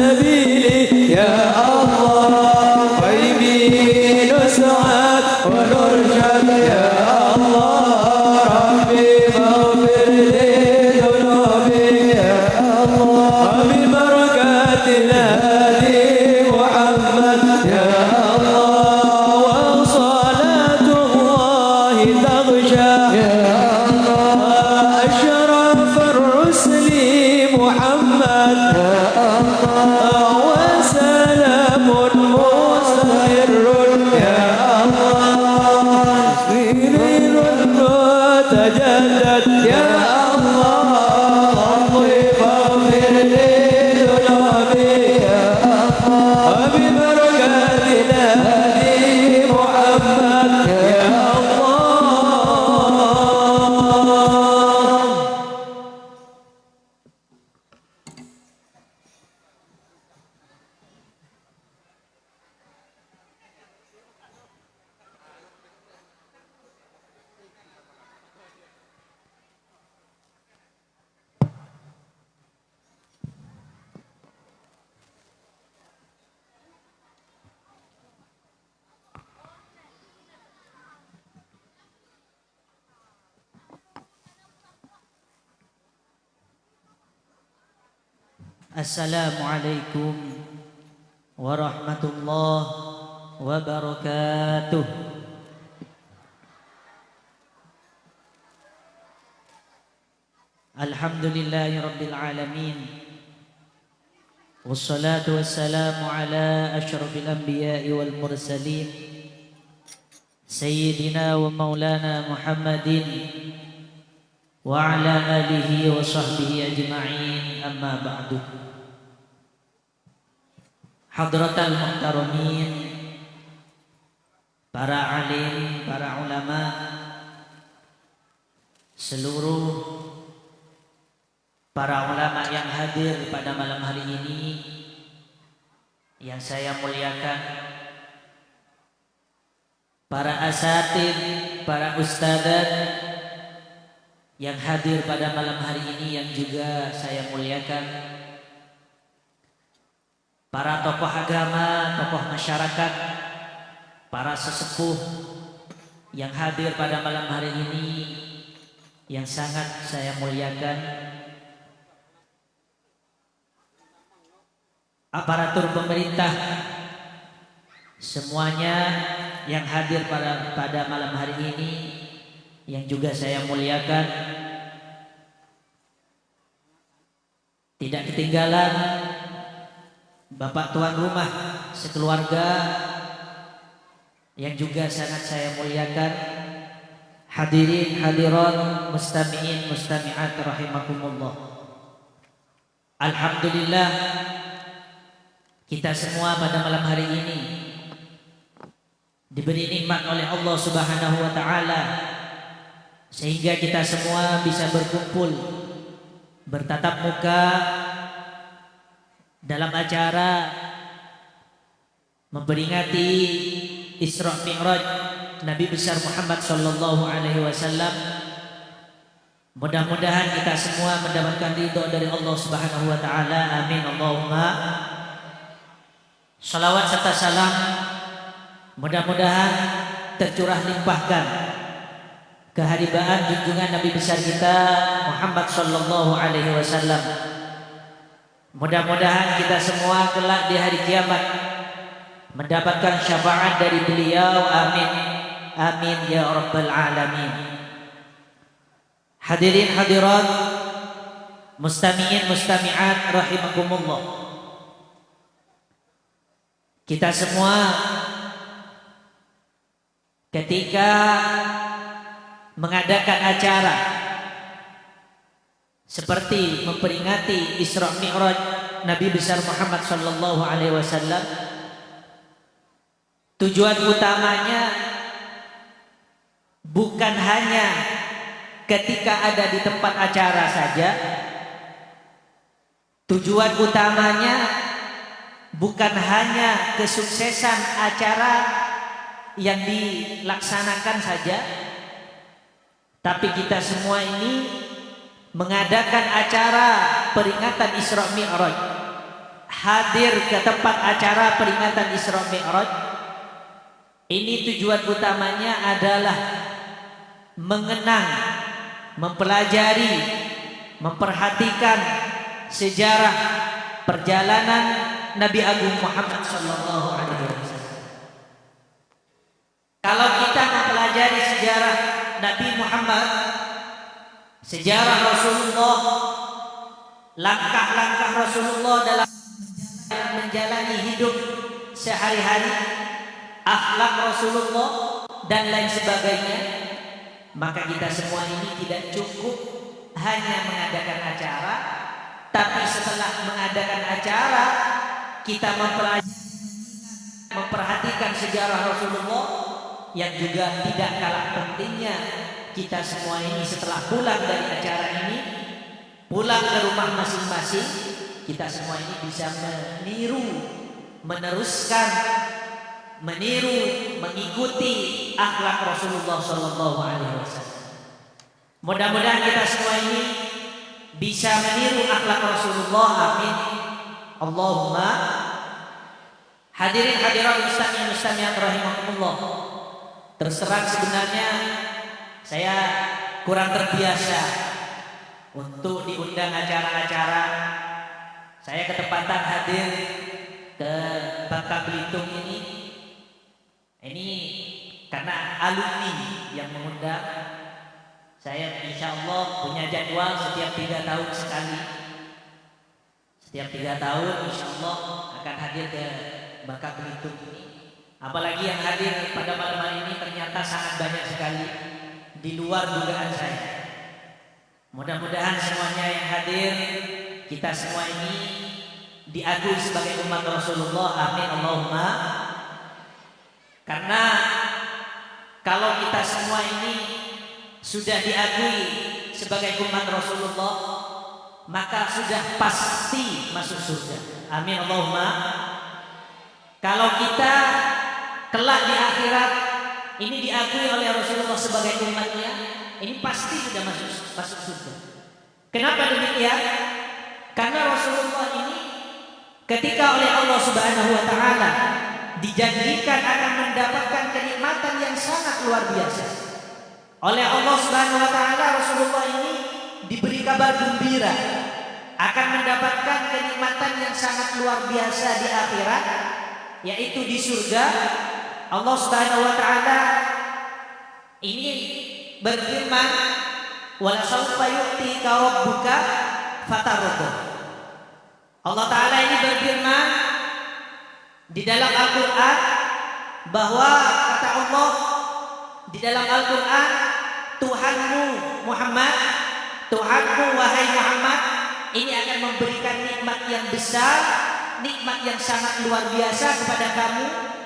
سبيلي يا الله ويمين سعاد ونرشد يا الله ربي فاغفر لي ذنوبي يا الله ببركات الهادي محمد يا الله وصلاة الله تغشى يا الله أشرف الرسل محمد يا الله وسلام مستمر يا الله سنين تجدد يا الله ربي فاغفر لي ذنوبي يا الله ببركات الهادي محمد يا الله. Assalamualaikum warahmatullahi wabarakatuh. Alhamdulillahi rabbil alamin. Wassalatu wassalamu ala asyrafil anbiya'i wal mursalin Sayyidina wa maulana Muhammadin wa ala alihi wa sahbihi ajma'in, amma ba'du. Hadratal muhtaramin, para alim, para ulama, seluruh para ulama yang hadir pada malam hari ini yang saya muliakan, para asatid, para ustadzat yang hadir pada malam hari ini yang juga saya muliakan, para tokoh agama, tokoh masyarakat, para sesepuh yang hadir pada malam hari ini yang sangat saya muliakan, aparatur pemerintah semuanya yang hadir pada malam hari ini yang juga saya muliakan. Tidak ketinggalan Bapak tuan rumah sekeluarga yang juga sangat saya muliakan. Hadirin hadirat, mustami'in mustami'at rahimakumullah. Alhamdulillah, kita semua pada malam hari ini diberi nikmat oleh Allah Subhanahu wa taala sehingga kita semua bisa berkumpul, bertatap muka dalam acara memperingati Isra Mi'raj Nabi besar Muhammad sallallahu alaihi wasallam. Mudah-mudahan kita semua mendapatkan ridho dari Allah Subhanahu wa taala. Amin Allahumma. Salawat serta salam mudah-mudahan tercurah limpahkan keharibaan junjungan Nabi besar kita Muhammad sallallahu alaihi wasallam. Mudah-mudahan kita semua kelak di hari kiamat mendapatkan syafaat dari beliau. Amin. Amin ya rabbal alamin. Hadirin hadirat, mustami'in mustami'at rahimakumullah. Kita semua ketika mengadakan acara seperti memperingati Isra Mi'raj Nabi besar Muhammad sallallahu alaihi wasallam, tujuan utamanya bukan hanya ketika ada di tempat acara saja. Tujuan utamanya bukan hanya kesuksesan acara yang dilaksanakan saja, tapi kita semua ini mengadakan acara peringatan Isra Mi'raj hadir ke tempat acara peringatan Isra Mi'raj, ini tujuan utamanya adalah mengenang, mempelajari, memperhatikan sejarah perjalanan Nabi Agung Muhammad sallallahu alaihi wasallam. Kalau kita mempelajari sejarah Nabi Muhammad, sejarah Rasulullah, langkah-langkah Rasulullah dalam menjalani hidup sehari-hari, akhlak Rasulullah dan lain sebagainya, maka kita semua ini tidak cukup hanya mengadakan acara, tapi setelah mengadakan acara kita memperhatikan sejarah Rasulullah, yang juga tidak kalah pentingnya kita semua ini setelah pulang dari acara ini, pulang ke rumah masing-masing, kita semua ini bisa meniru, meneruskan, mengikuti akhlak Rasulullah sallallahu alaihi wasallam. Mudah-mudahan kita semua ini bisa meniru akhlak Rasulullah. Amin. Allahumma. Hadirin hadirat mustami'in mustami'at rahimakumullah. Terus terang sebenarnya saya kurang terbiasa untuk diundang acara-acara. Saya ketepatan hadir ke Bangka Belitung ini karena alumni yang mengundang. Saya insya Allah punya jadwal setiap 3 tahun sekali. Setiap 3 tahun insya Allah akan hadir ke Bangka Belitung ini. Apalagi yang hadir pada malam hari ini ternyata sangat banyak sekali, di luar dugaan saya. Mudah-mudahan semuanya yang hadir, kita semua ini diakui sebagai umat Rasulullah. Amin Allahumma. Karena kalau kita semua ini sudah diakui sebagai umat Rasulullah, maka sudah pasti masuk surga. Amin Allahumma. Kalau kita kelak di akhirat ini diakui oleh Rasulullah sebagai umatnya, ini pasti sudah masuk surga. Kenapa demikian? Karena Rasulullah ini ketika oleh Allah Subhanahu wa taala dijanjikan akan mendapatkan kenikmatan yang sangat luar biasa. Oleh Allah Subhanahu wa taala Rasulullah ini diberi kabar gembira akan mendapatkan kenikmatan yang sangat luar biasa di akhirat, yaitu di surga. Allah Subhanahu wa taala ini berfirman, "Wala sawfa yu'tika rabbuka fatarda." Allah taala ini berfirman di dalam Al-Qur'an bahwa kata Allah di dalam Al-Qur'an, Tuhanmu Muhammad, Tuhanmu wahai Muhammad, ini akan memberikan nikmat yang besar, nikmat yang sangat luar biasa kepada kamu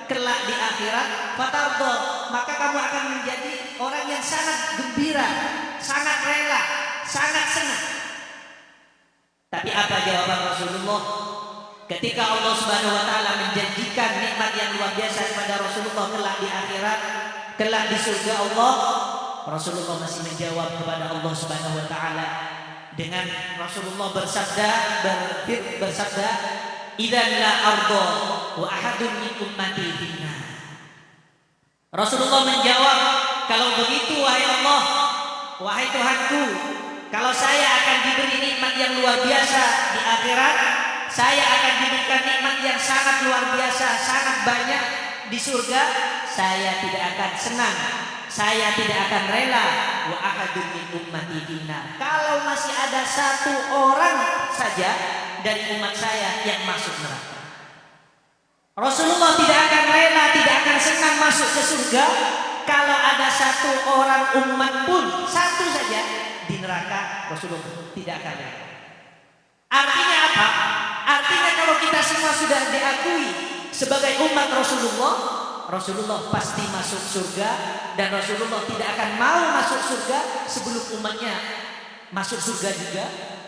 kelak di akhirat. Fatarda, maka kamu akan menjadi orang yang sangat gembira, sangat rela, sangat senang. Tapi apa jawaban Rasulullah ketika Allah Subhanahu wa taala menjanjikan nikmat yang luar biasa kepada Rasulullah kelak di akhirat, kelak di surga Allah? Rasulullah masih menjawab kepada Allah Subhanahu wa taala dengan Rasulullah bersabda, "Idzan la arda wa ahadun min ummati finnar." Rasulullah menjawab, "Kalau begitu wahai Allah, wahai Tuhanku, kalau saya akan diberi nikmat yang luar biasa di akhirat, saya akan diberikan nikmat yang sangat luar biasa, sangat banyak di surga, saya tidak akan senang, saya tidak akan rela wa ahadun min ummati finnar, kalau masih ada satu orang saja dari umat saya yang masuk neraka." Rasulullah tidak akan rela, tidak akan senang masuk ke surga kalau ada satu orang umat pun, satu saja di neraka. Rasulullah tidak akan rela. Artinya apa? Artinya kalau kita semua sudah diakui sebagai umat Rasulullah, Rasulullah pasti masuk surga, dan Rasulullah tidak akan mau masuk surga sebelum umatnya masuk surga juga.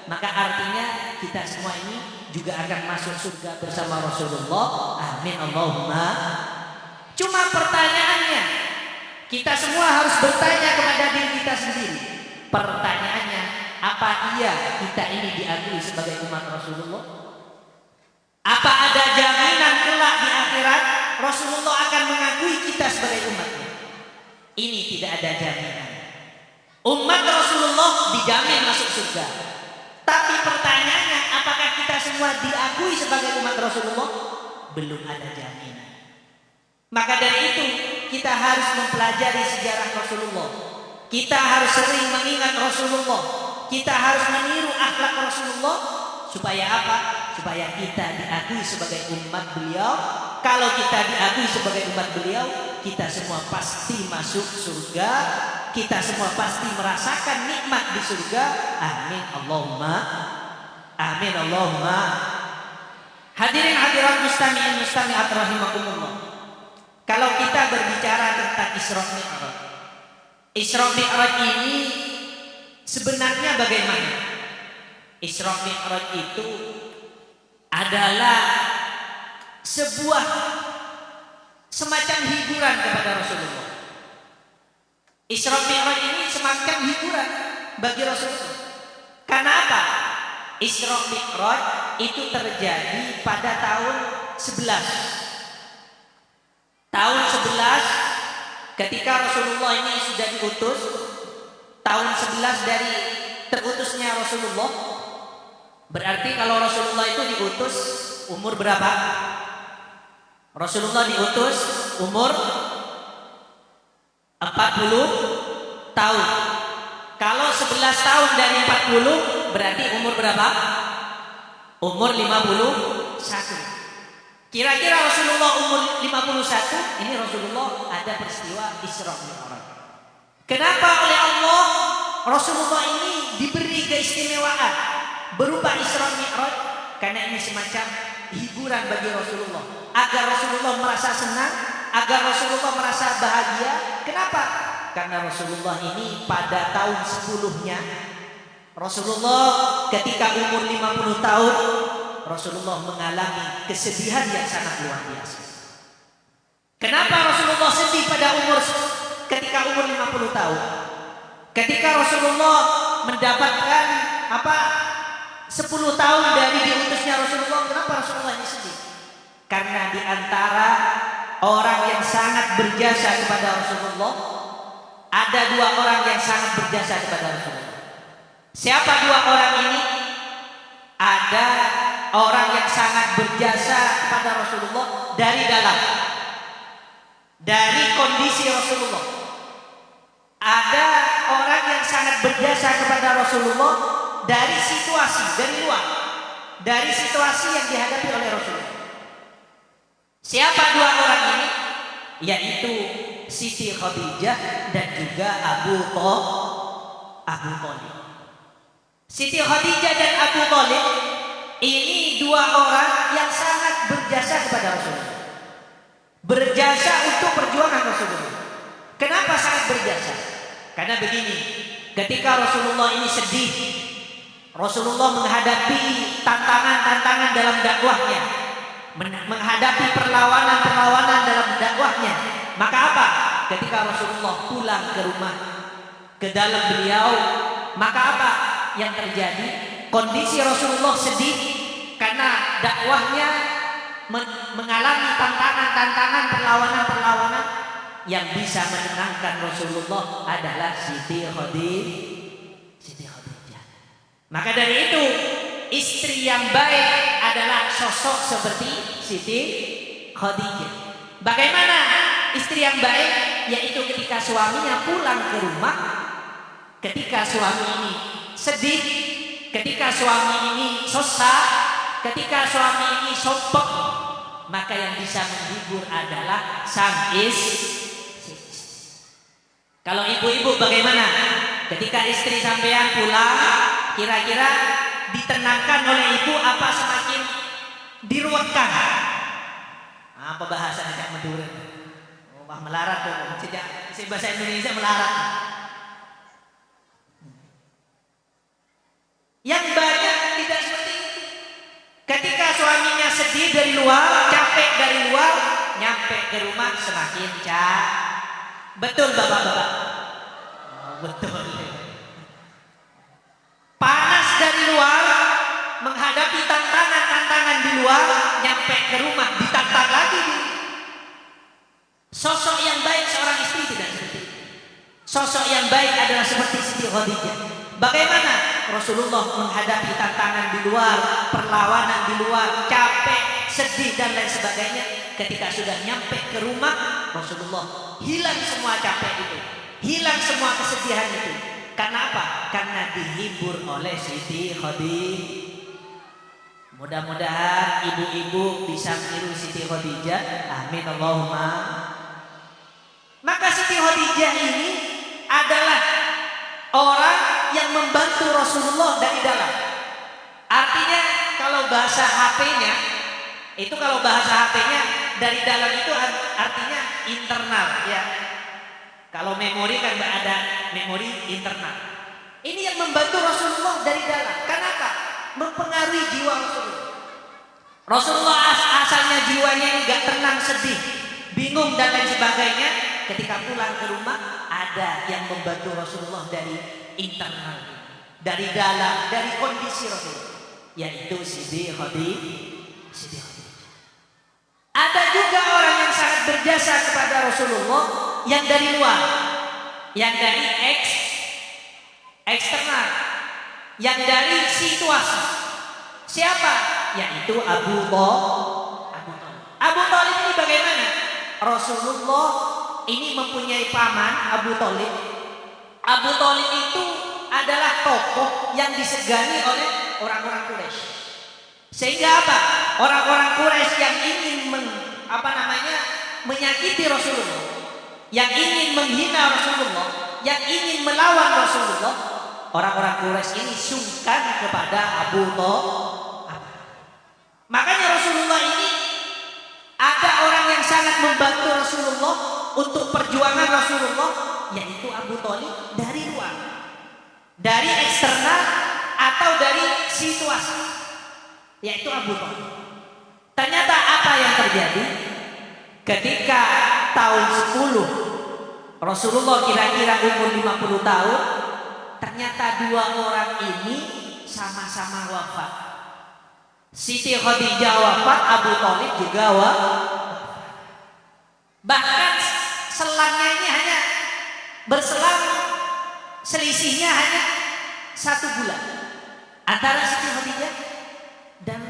Maka artinya kita semua ini juga akan masuk surga bersama Rasulullah. Amin Allahumma. Cuma pertanyaannya, kita semua harus bertanya kepada diri kita sendiri. Pertanyaannya, apa iya kita ini diakui sebagai umat Rasulullah? Apa ada jaminan kelak di akhirat Rasulullah akan mengakui kita sebagai umatnya? Ini tidak ada jaminan. Umat Rasulullah dijamin masuk surga. Tapi pertanyaannya, apakah kita semua diakui sebagai umat Rasulullah? Belum ada jaminan. Maka dari itu kita harus mempelajari sejarah Rasulullah. Kita harus sering mengingat Rasulullah. Kita harus meniru akhlak Rasulullah. Supaya apa? Supaya kita diakui sebagai umat beliau. Kalau kita diakui sebagai umat beliau, kita semua pasti masuk surga. Kita semua pasti merasakan nikmat di surga. Amin Allahumma. Amin Allahumma. Hadirin hadirat mustami'in mustami'at rahimakumullah. Kalau kita berbicara tentang Isra Mi'raj, Isra Mi'raj ini sebenarnya bagaimana? Isra Mi'raj itu adalah sebuah semacam hiburan kepada Rasulullah. Isra Mi'raj ini semacam hiburan bagi Rasulullah. Karena apa? Isra Mi'raj itu terjadi pada tahun 11. Tahun 11 ketika Rasulullah ini sudah diutus. Tahun 11 dari terutusnya Rasulullah. Berarti kalau Rasulullah itu diutus umur berapa? Rasulullah diutus umur 40 tahun. Kalau 11 tahun dari 40 berarti umur berapa? Umur 51. Kira-kira Rasulullah umur 51, ini Rasulullah ada peristiwa Isra Mi'raj. Kenapa oleh Allah Rasulullah ini diberi keistimewaan berupa Isra Mi'raj? Karena ini semacam hiburan bagi Rasulullah, agar Rasulullah merasa senang, agar Rasulullah merasa bahagia. Kenapa? Karena Rasulullah ini pada tahun 10-nya Rasulullah ketika umur 50 tahun Rasulullah mengalami kesedihan yang sangat luar biasa. Kenapa Rasulullah sedih pada ketika umur 50 tahun? Ketika Rasulullah mendapatkan 10 tahun dari diutusnya Rasulullah, kenapa Rasulullah ini sedih? Karena di antara orang yang sangat berjasa kepada Rasulullah, ada 2 orang yang sangat berjasa kepada Rasulullah. Siapa 2 orang ini? Ada orang yang sangat berjasa kepada Rasulullah dari dalam, dari kondisi Rasulullah. Ada orang yang sangat berjasa kepada Rasulullah dari situasi, dari luar, dari situasi yang dihadapi oleh Rasulullah. Siapa 2 orang ini? Yaitu Siti Khadijah dan juga Abu Thalib. Siti Khadijah dan Abu Thalib ini 2 orang yang sangat berjasa kepada Rasulullah. Berjasa untuk perjuangan Rasulullah. Kenapa sangat berjasa? Karena begini, ketika Rasulullah ini sedih, Rasulullah menghadapi tantangan-tantangan dalam dakwahnya, menghadapi perlawanan-perlawanan dalam dakwahnya. Maka apa? Ketika Rasulullah pulang ke rumah, ke dalam beliau, maka apa yang terjadi? Kondisi Rasulullah sedih karena dakwahnya mengalami tantangan-tantangan, perlawanan-perlawanan. Yang bisa menenangkan Rasulullah adalah Siti Khadijah. Maka dari itu, istri yang baik adalah sosok seperti Siti Khadijah. Bagaimana istri yang baik? Yaitu ketika suaminya pulang ke rumah, ketika suami ini sedih, ketika suami ini susah, ketika suami ini sompek, maka yang bisa menghibur adalah sang istri. Kalau ibu-ibu bagaimana? Ketika istri sampean pulang, kira-kira ditenangkan oleh ibu apa semakin diruatkan? Apa bahasa Cak Madura? Oh, melarat tuh. Sejak bahasa Indonesia melarat. Yang banyak tidak seperti itu. Ketika suaminya sedih dari luar, capek dari luar, nyampe ke rumah semakin capek. Betul bapak-bapak? Oh, betul. Panas dari luar, menghadapi tantangan-tantangan di luar, nyampe ke rumah ditantang lagi. Sosok yang baik seorang istri tidak seperti itu. Sosok yang baik adalah seperti Siti Khadijah. Bagaimana Rasulullah menghadapi tantangan di luar, perlawanan di luar, capek, sedih dan lain sebagainya. Ketika sudah nyampe ke rumah, Rasulullah hilang semua capek itu, hilang semua kesedihan itu. Karena apa? Karena dihibur oleh Siti Khadijah. Mudah-mudahan ibu-ibu bisa meniru Siti Khadijah. Amin Allahumma. Maka Siti Khadijah ini adalah orang yang membantu Rasulullah dari dalam. Artinya kalau bahasa HP-nya itu, kalau bahasa HP-nya dari dalam itu artinya internal ya. Kalau memori kan ada memori internal. Ini yang membantu Rasulullah dari dalam. Kenapa? Mempengaruhi jiwa Rasulullah. Rasulullah asalnya jiwanya enggak tenang, sedih, bingung dan lain sebagainya. Ketika pulang ke rumah, ada yang membantu Rasulullah dari internal, dari dalam, dari kondisi Rasulullah, yaitu Siti Khadijah. Ada juga orang yang sangat berjasa kepada Rasulullah yang dari luar, yang dari eksternal, yang dari situasi. Siapa? Yaitu Abu Thalib. Abu Thalib ini bagaimana? Rasulullah ini mempunyai paman Abu Thalib. Abu Thalib itu adalah tokoh yang disegani oleh orang-orang Quraisy. Sehingga apa? Orang-orang Quraisy yang ingin menyakiti Rasulullah, yang ingin menghina Rasulullah, yang ingin melawan Rasulullah, orang-orang Quraisy ini sungkan kepada Abu Thalib. Makanya Rasulullah ini ada orang yang sangat membantu Rasulullah untuk perjuangan Rasulullah, yaitu Abu Thalib dari luar, dari eksternal atau dari situasi, yaitu Abu Thalib. Ternyata apa yang terjadi ketika tahun 10 Rasulullah kira-kira umur 50 tahun, ternyata dua orang ini sama-sama wafat. Siti Khadijah wafat, Abu Thalib juga wafat. Bahkan selangnya ini hanya berselang, selisihnya hanya 1 bulan antara Siti Khadijah dan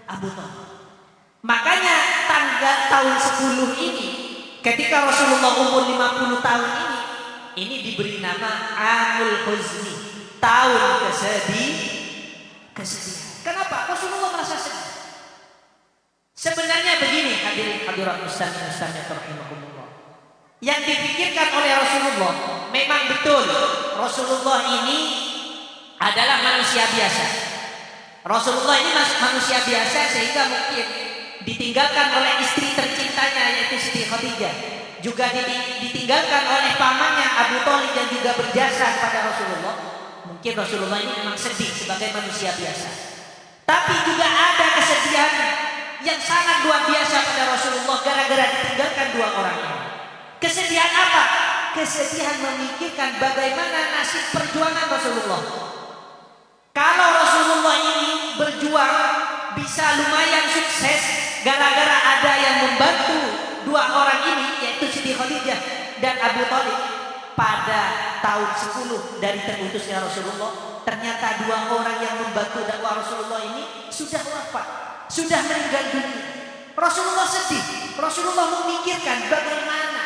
Abu Thalib. Makanya tanggal tahun 10 ini, ketika Rasulullah umur 50 tahun ini diberi nama Amul Huzni, tahun kesedihan. Kenapa? Rasulullah merasa sedih. Sebenarnya begini, hadirat muslimin rahimakumullah. Yang dipikirkan oleh Rasulullah, memang betul Rasulullah ini adalah manusia biasa. Rasulullah ini manusia biasa, sehingga mungkin ditinggalkan oleh istri tercintanya yaitu Siti Khadijah, juga ditinggalkan oleh pamannya Abu Thalib yang juga berjasa kepada Rasulullah. Mungkin Rasulullah ini memang sedih sebagai manusia biasa. Tapi juga ada kesedihan yang sangat luar biasa pada Rasulullah gara-gara ditinggalkan dua orang ini. Kesedihan apa? Kesedihan memikirkan bagaimana nasib perjuangan Rasulullah. Kalau Rasulullah ini berjuang bisa lumayan sukses gara-gara ada yang membantu dua orang ini, yaitu Siti Khadijah dan Abu Thalib. Pada tahun 10 dari terutusnya Rasulullah, ternyata dua orang yang membantu dakwah Rasulullah ini sudah wafat, sudah meninggal dunia. Rasulullah sedih. Rasulullah memikirkan bagaimana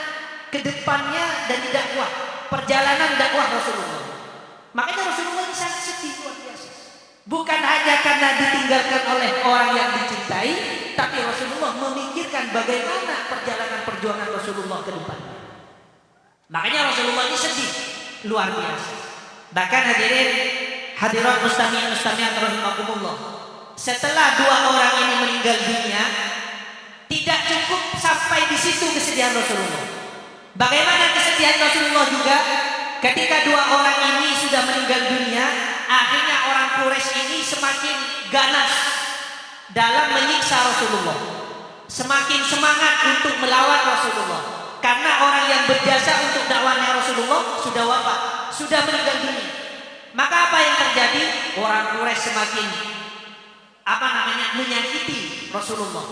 kedepannya dari dakwah, perjalanan dakwah Rasulullah. Makanya Rasulullah ini sangat sedih luar biasa. Bukan hanya karena ditinggalkan oleh orang yang dicintai, tapi Rasulullah memikirkan bagaimana perjalanan perjuangan Rasulullah ke depan. Makanya Rasulullah ini sedih luar biasa. Bahkan hadirat muslimin rahimakumullah, setelah dua orang ini meninggal dunia, tidak cukup sampai di situ kesedihan Rasulullah. Bagaimana kesedihan Rasulullah juga ketika dua orang ini sudah meninggal dunia, akhirnya orang Quraisy ini semakin ganas dalam menyiksa Rasulullah, semakin semangat untuk melawan Rasulullah. Karena orang yang berjasa untuk dakwahnya Rasulullah sudah wafat, sudah meninggal dunia. Maka apa yang terjadi? Orang Quraisy semakin menyakiti Rasulullah.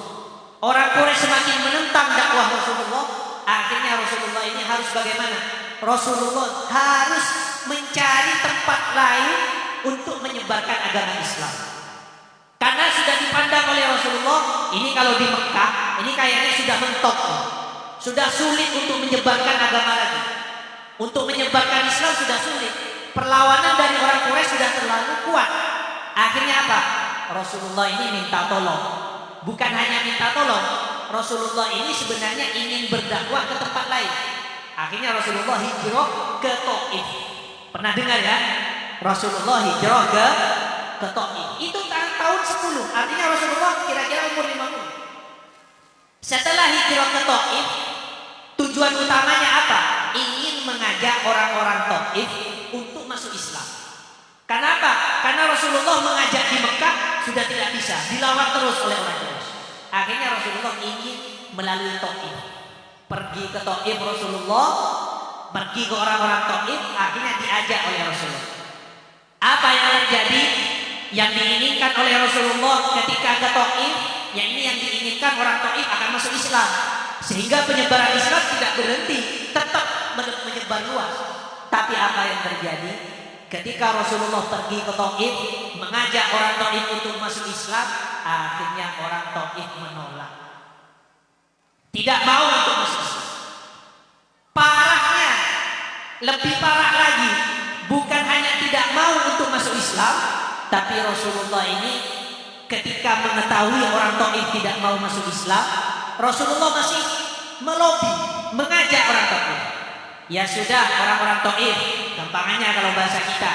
Orang Quraisy semakin menentang dakwah Rasulullah. Akhirnya Rasulullah ini harus bagaimana? Rasulullah harus mencari tempat lain untuk menyebarkan agama Islam. Karena sudah dipandang oleh Rasulullah, ini kalau di Mekah, ini kayaknya sudah mentok. Sudah sulit untuk menyebarkan agama lagi. Untuk menyebarkan Islam sudah sulit. Perlawanan dari orang Quraisy sudah terlalu kuat. Akhirnya apa? Rasulullah ini minta tolong. Bukan hanya minta tolong, Rasulullah ini sebenarnya ingin berdakwah ke tempat lain. Akhirnya Rasulullah hijrah ke Taif. Pernah dengar ya? Rasulullah hijrah ke Taif. Itu tahun 10. Artinya Rasulullah kira-kira umur 50. Setelah hijrah ke Taif, tujuan utamanya apa? Ingin mengajak orang-orang Taif untuk masuk Islam. Kenapa? Karena Rasulullah mengajak di Mekah sudah tidak bisa, dilawan terus oleh orang Quraisy. Akhirnya Rasulullah ingin melalui Taif. Pergi ke Taif Rasulullah, pergi ke orang-orang Taif, akhirnya diajak oleh Rasulullah. Apa yang terjadi? Yang diinginkan oleh Rasulullah ketika ke Taif, yang ini yang diinginkan orang Taif akan masuk Islam. Sehingga penyebaran Islam tidak berhenti, tetap menyebar luas. Tapi apa yang terjadi? Ketika Rasulullah pergi ke Taif, mengajak orang Taif untuk masuk Islam, akhirnya orang Taif menolak. Tidak mau untuk masuk Islam. Parahnya, lebih parah lagi, bukan hanya tidak mau untuk masuk Islam, tapi Rasulullah ini ketika mengetahui orang Taif tidak mau masuk Islam, Rasulullah masih melobi, mengajak orang Taif. Ya sudah orang-orang Taif, gampangannya kalau bahasa kita,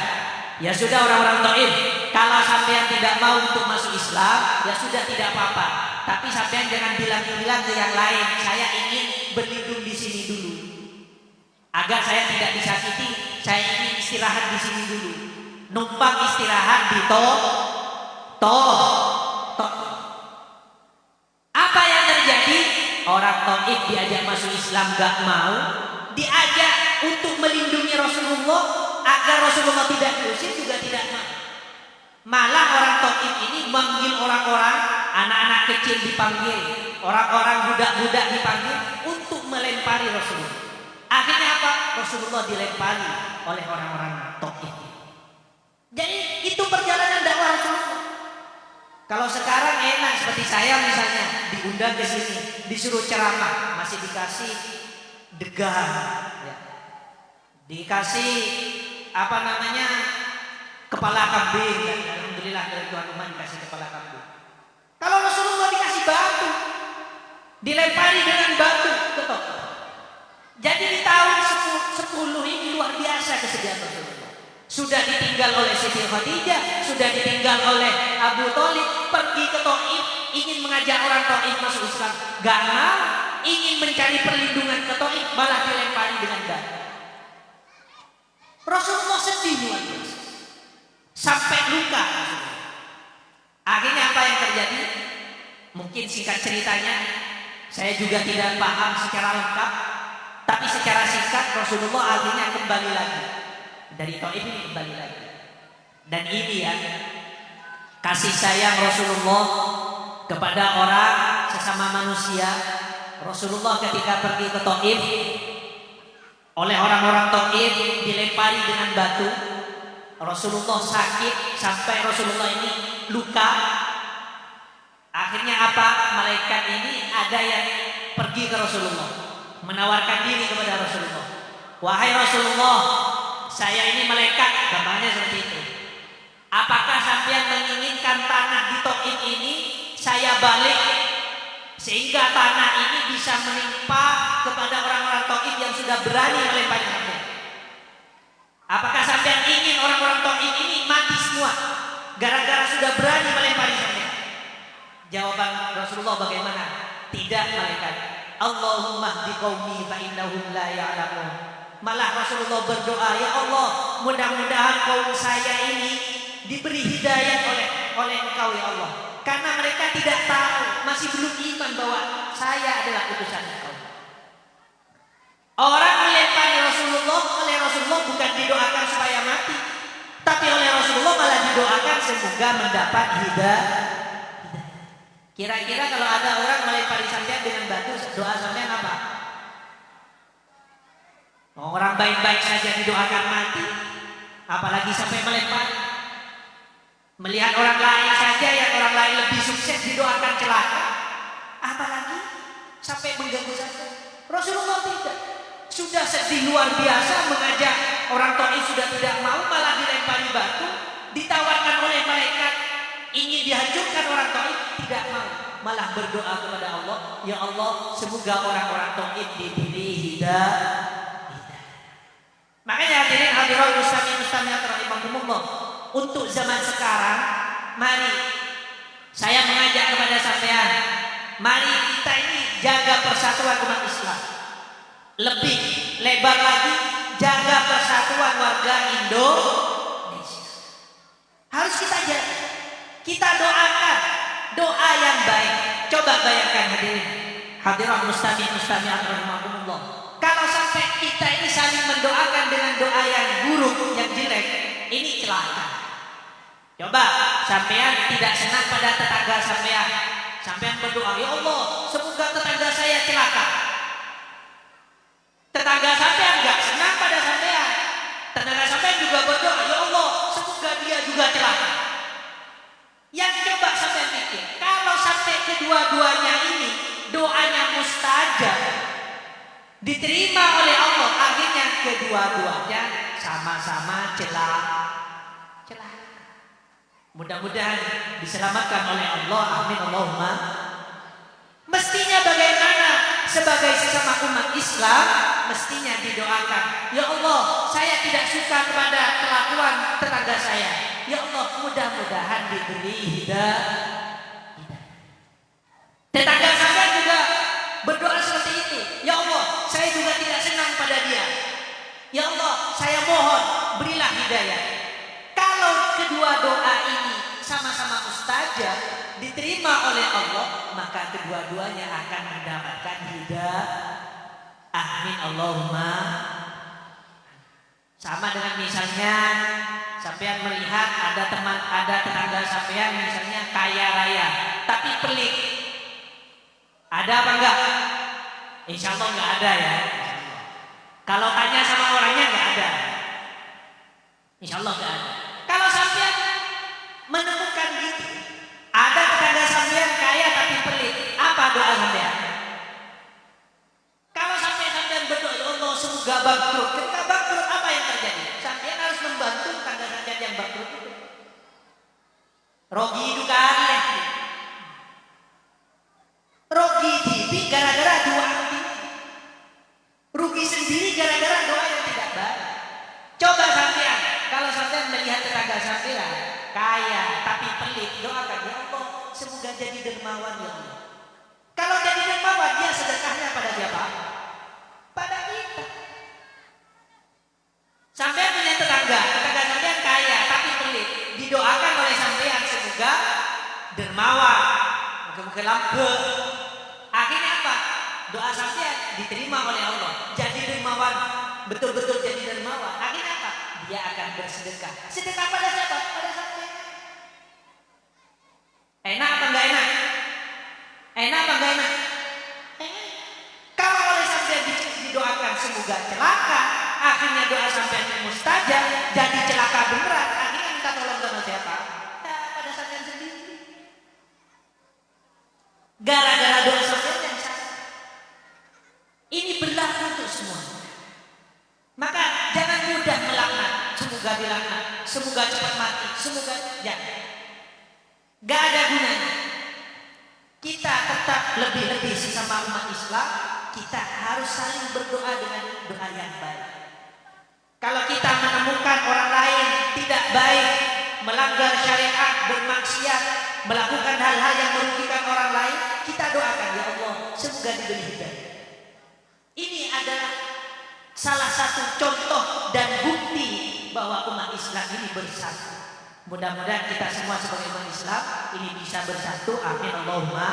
ya sudah orang-orang Taif, kalau sampean tidak mau untuk masuk Islam, ya sudah tidak apa-apa. Tapi sampean jangan bilang-bilang ke yang lain, saya ingin berlindung di sini dulu. Agar saya tidak disakiti, saya ingin istirahat di sini dulu. Numpang istirahat di Apa yang terjadi? Orang Taif diajak masuk Islam gak mau, diajak untuk melindungi Rasulullah agar Rasulullah tidak diusir juga tidak mau. Malah orang Taif ini manggil orang-orang, anak-anak kecil dipanggil, orang-orang budak-budak dipanggil untuk melempari Rasulullah. Akhirnya apa? Rasulullah dilempari oleh orang-orang Taif. Jadi itu perjalanan dakwah Rasulullah. Kalau sekarang enak seperti saya misalnya diundang ke sini, disuruh ceramah, masih dikasih degahan, ya. Dikasih apa namanya kepala kambing. Alhamdulillah dari tuan rumah dikasih kepala kambing. Kalau Rasulullah dikasih batu, dilempari dengan batu, betul. Jadi di tahun 10 ini luar biasa kesediaan Rasulullah. Sudah ditinggal oleh Siti Khadijah, sudah ditinggal oleh Abu Thalib, pergi ke Taif, ingin mengajak orang Taif masuk Islam, gak mau, ingin mencari perlindungan ke Taif, malah dilempari dengan batu. Rasulullah sedih luar biasa, sampai luka. Akhirnya apa yang terjadi? Mungkin singkat ceritanya, saya juga tidak paham secara lengkap, tapi secara singkat Rasulullah akhirnya kembali lagi. Dari Taif ini kembali lagi. Dan ini ya kasih sayang Rasulullah kepada orang sesama manusia. Rasulullah ketika pergi ke Taif, oleh orang-orang Taif dilempari dengan batu, Rasulullah sakit sampai Rasulullah ini luka. Akhirnya apa? Malaikat ini ada yang pergi ke Rasulullah, menawarkan diri kepada Rasulullah. Wahai Rasulullah, saya ini malaikat, gambarnya seperti itu. Apakah sampean menginginkan tanah di Taif ini saya balik sehingga tanah ini bisa menimpa kepada orang-orang Taif yang sudah berani melempari sampean? Apakah sampean ingin orang-orang Taif ini mati semua gara-gara sudah berani melempari sampean? Jawaban Rasulullah bagaimana? Tidak malaikat. Allahumma hdi qaumi fa innahum la ya'lamun. Malah Rasulullah berdoa, ya Allah, mudah-mudahan kaum saya ini diberi hidayah oleh Engkau ya Allah. Karena mereka tidak tahu, masih belum iman bahwa saya adalah utusan Engkau. Orang melempari Rasulullah, oleh Rasulullah bukan didoakan supaya mati, tapi oleh Rasulullah malah didoakan semoga mendapat hidayah. Kira-kira kalau ada orang melempari sampean dengan batu, doa sampean apa? Orang baik-baik saja didoakan mati, apalagi sampai melempar. Melihat orang lain saja yang orang lain lebih sukses didoakan celaka, apalagi sampai mengganggu saja. Rasulullah tidak. Sudah sedih luar biasa mengajak orang Taif, sudah tidak mau, malah dilempari batu, ditawarkan oleh malaikat ingin dihancurkan orang Taif, tidak mau, malah berdoa kepada Allah, ya Allah, semoga orang-orang Taif diberi hidayah. Makanya hadirin hadirat muslimin rahimakumullah, untuk zaman sekarang, mari saya mengajak kepada sampean, mari kita ini jaga persatuan umat Islam. Lebih lebar lagi, jaga persatuan warga Indonesia. Harus kita jaga. Kita doakan doa yang baik. Coba bayangkan hadirin hadirat muslimin rahimakumullah, kalau sampai kita ini saling mendoakan dengan doa yang buruk, yang jelek, ini celaka. Coba sampean tidak senang pada tetangga sampean, sampean berdoa, ya Allah, semoga tetangga saya celaka. Tetangga sampean enggak senang pada sampean, tetangga sampean juga berdoa, ya Allah, semoga dia juga celaka. Yang coba sampean pikir, kalau sampai kedua-duanya ini doanya mustajab, diterima oleh Allah, akhirnya kedua-duanya sama-sama celaka. Mudah-mudahan diselamatkan oleh Allah. Amin Allahumma. Mestinya bagaimana sebagai sesama umat Islam, mestinya didoakan, ya Allah, saya tidak suka kepada kelakuan tetangga saya, ya Allah, mudah-mudahan diberi hidayah. Tetangga saya juga berdoa seperti itu, ya Allah, saya juga tidak senang pada dia, ya Allah, saya mohon berilah hidayah. Kalau kedua doa ini sama-sama mustajab, diterima oleh Allah, maka kedua-duanya akan mendapatkan hidayah. Amin Allahumma. Sama dengan misalnya sampean melihat ada tetangga sampean misalnya kaya raya tapi pelit, ada apa enggak? Insya Allah enggak ada ya. Kalau tanya sama orangnya enggak ada, insya Allah enggak ada. Kalau sampean menemukan gitu, ada tetangga sampean kaya tapi pelit, apa doa sampean? Kalau sampean berdoa, ya Allah, semoga bangkrut. Ketika bangkrut, apa yang terjadi? Sampean harus membantu tetangga sampean yang bangkrut itu. Rogi itu kan ya. Rogi TV gara-gara doa TV. Rugi sendiri gara-gara doa yang tidak baik. Coba sampean, kalau sampean melihat tetangga sampean kaya tapi pelit, doakan, ya Allah, semoga jadi dermawan ya Allah. Kalau jadi dermawan, dia sedekahnya pada siapa? Pada kita. Sampean punya tetangga sampean kaya tapi pelit, didoakan oleh sampean semoga dermawan, muka-muka lampu. Akhirnya apa? Doa sampean diterima oleh Allah, jadi dermawan, betul-betul jadi dermawan. Akhirnya apa? Dia akan bersedekah. Sedekah pada siapa? Pada sampean. Enak apa enggak enak? Enak apa enggak enak? Kalau oleh sampean didoakan semoga celaka, akhirnya doa sampean mustajab, jadi celaka beneran, akhirnya minta tolong sama siapa? Ya, pada sampean sendiri. Gara-gara doa sampean yang salah. Ini berlaku untuk semua. Maka jangan mudah melaknat, semoga dilaknat, semoga cepat mati, semoga jangan. Gak ada gunanya. Kita tetap lebih-lebih sesama umat Islam, kita harus saling berdoa dengan doa yang baik. Kalau kita menemukan orang lain tidak baik, melanggar syariat, bermaksiat, melakukan hal-hal yang merugikan orang lain, kita doakan, ya Allah, semoga diberi hidayah. Ini adalah salah satu contoh dan bukti bahwa umat Islam ini bersatu. Mudah-mudahan kita semua sebagai umat Islam ini bisa bersatu. Amin Allahumma.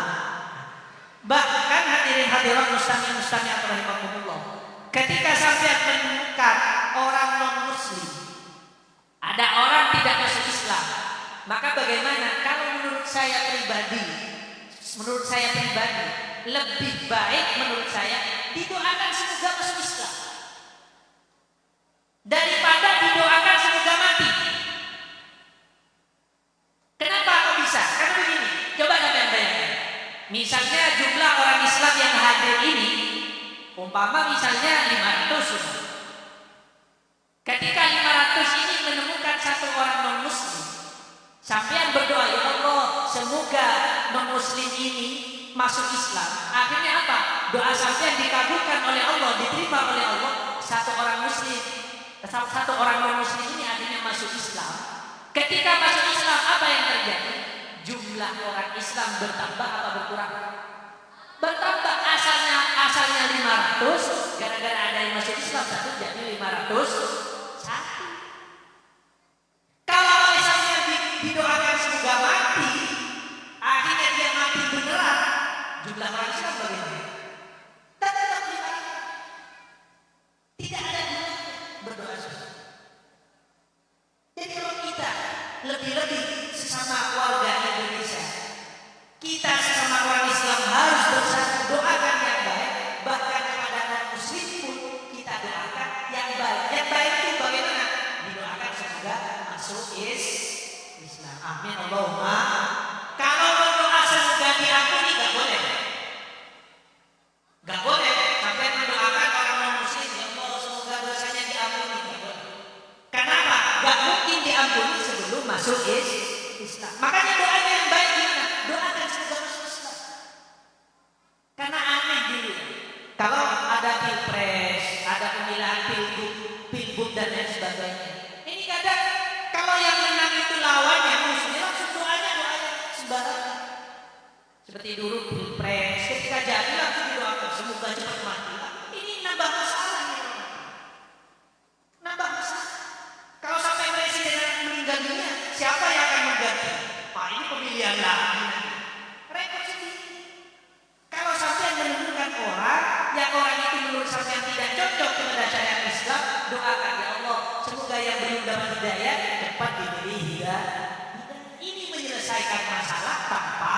Bahkan hadirin hadirat muslimin rahimakumullah, ketika sampai menemukan orang non muslim, ada orang tidak masuk Islam, maka bagaimana? Kalau menurut saya pribadi, menurut saya pribadi lebih baik menurut saya didoakan semoga masuk Islam daripada didoakan semoga mati. Kenapa kok bisa? Karena begini, coba kalian bayangkan. Misalnya jumlah orang Islam yang hadir ini umpama misalnya 500. Ketika 500 ini menemukan satu orang non-muslim, sampean berdoa, ya Allah, semoga non-muslim ini masuk Islam. Akhirnya apa? Doa sampean dikabulkan oleh Allah, diterima oleh Allah. Satu orang non-muslim ini akhirnya masuk Islam. Ketika masuk Islam, apa yang terjadi? Jumlah orang Islam bertambah atau berkurang? Bertambah. Asalnya 500, gara-gara ada yang masuk Islam satu jadi 500. Kalau misalnya didoakan semoga mati, akhirnya dia mati beneran, jumlah orang Islam bagaimana? Tetap 500. Tidak ada gunanya berdoa seperti. Jadi kalau kita lebih-lebih sesama warga Indonesia, kita sesama orang Islam harus bersatu doakan yang baik, bahkan kepada non-muslim pun kita doakan yang baik. Yang baik itu bagaimana? Didoakan semoga masuk Islam. Amin Allahumma. Kalau berdoa semoga diampuni nggak boleh. Nggak boleh sampai mendoakan orang non-muslim, ya Allah semoga dosanya diampuni, nggak boleh. Kenapa? Nggak mungkin diampuni sebelum masuk Islam. Makanya doanya yang baik gimana? Doakan semoga masuk Islam. Karena aneh dulu. Kalau ada pilpres, ada pemilihan pilgub dan lain sebagainya. Ini kadang kalau yang menang itu lawannya musuhnya, langsung doanya sembarangan. Seperti dulu pilpres, ketika jadi langsung didoakan semoga cepat mati. Ini nambah masalah ya. Nambah masalah. Kalau sampai presiden meninggal dunia, siapa yang akan mengganti? Pak, ini pemilihan lagi. Repot sendiri. Kalau sampai menemukan orang yang orang itu menurut sampai tidak cocok kepada syariat Islam, doakan ya Allah, semoga yang belum dapat hidayah cepat diberi hidayah. Ini menyelesaikan masalah tanpa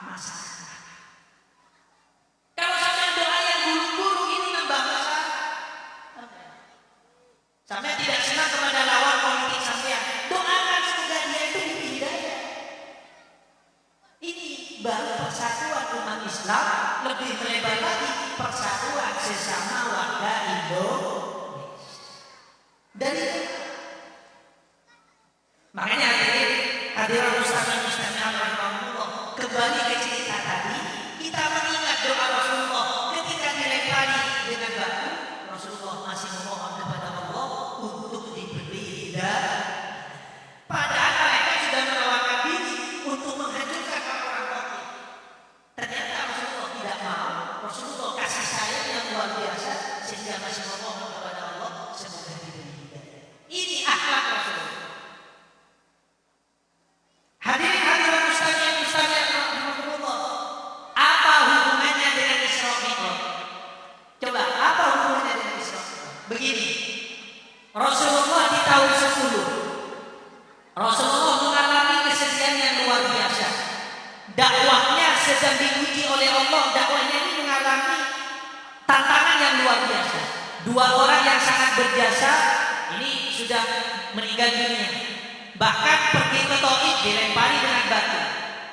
masalah. Kalau sampai doa yang buru-buru ini nambah masalah. Sampai tidak senang kepada lawan politik sampean, doakan semoga dia itu diberi hidayah. Ini baru persatuan umat Islam, lebih melebar lagi persatuan sesama warga Indonesia. Dari makanya hadirin Ustaz dan Ustazah rahimahullah, kembali ke cerita tadi, kita mengingat doa Rasulullah ketika dilempari dengan batu, Rasulullah masih memohon kepada Allah untuk diberi hidayah. Padahal mereka sudah menawarkan diri untuk menghancurkan orang kafir. Ternyata Rasulullah tidak mau. Rasulullah kasih sayang yang luar biasa sehingga masih memohon kepada Allah semoga diberi hidayah. Ini akhlak Rasulullah. Hadirin Ustazah rahimahullah, apa hubungannya dengan Isra Mi'raj? Coba, apa hubungannya dengan Isra Mi'raj? Begini, Rasulullah di tahun 10 Rasulullah mengalami kesedihan yang luar biasa. Dakwahnya sedang diuji oleh Allah. Dakwahnya ini mengalami tantangan yang luar biasa. Dua orang yang sangat berjasa ini sudah meninggal dunia. Bahkan pergi ke Taif dilempari dengan batu.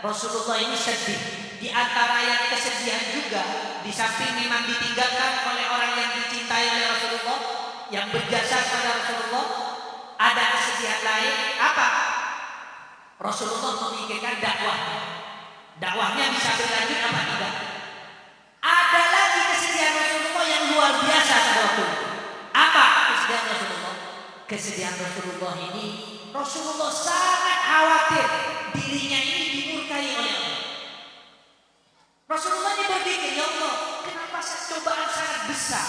Rasulullah ini sedih. Di antara yang kesedihan juga, di samping memang ditinggalkan oleh orang yang dicintai oleh Rasulullah, yang berjasa kepada Rasulullah, ada kesedihan lain. Apa? Rasulullah memikirkan dakwahnya. Dakwahnya bisa berlanjut apa tidak? Ada lagi kesedihan Rasulullah yang luar biasa pada waktu itu. Apa kesedihan Rasulullah? Kesedihan Rasulullah ini, Rasulullah sangat khawatir dirinya ini dimurkai oleh Allah. Rasulullah ini berpikir, ya Allah, kenapa cobaan sangat besar?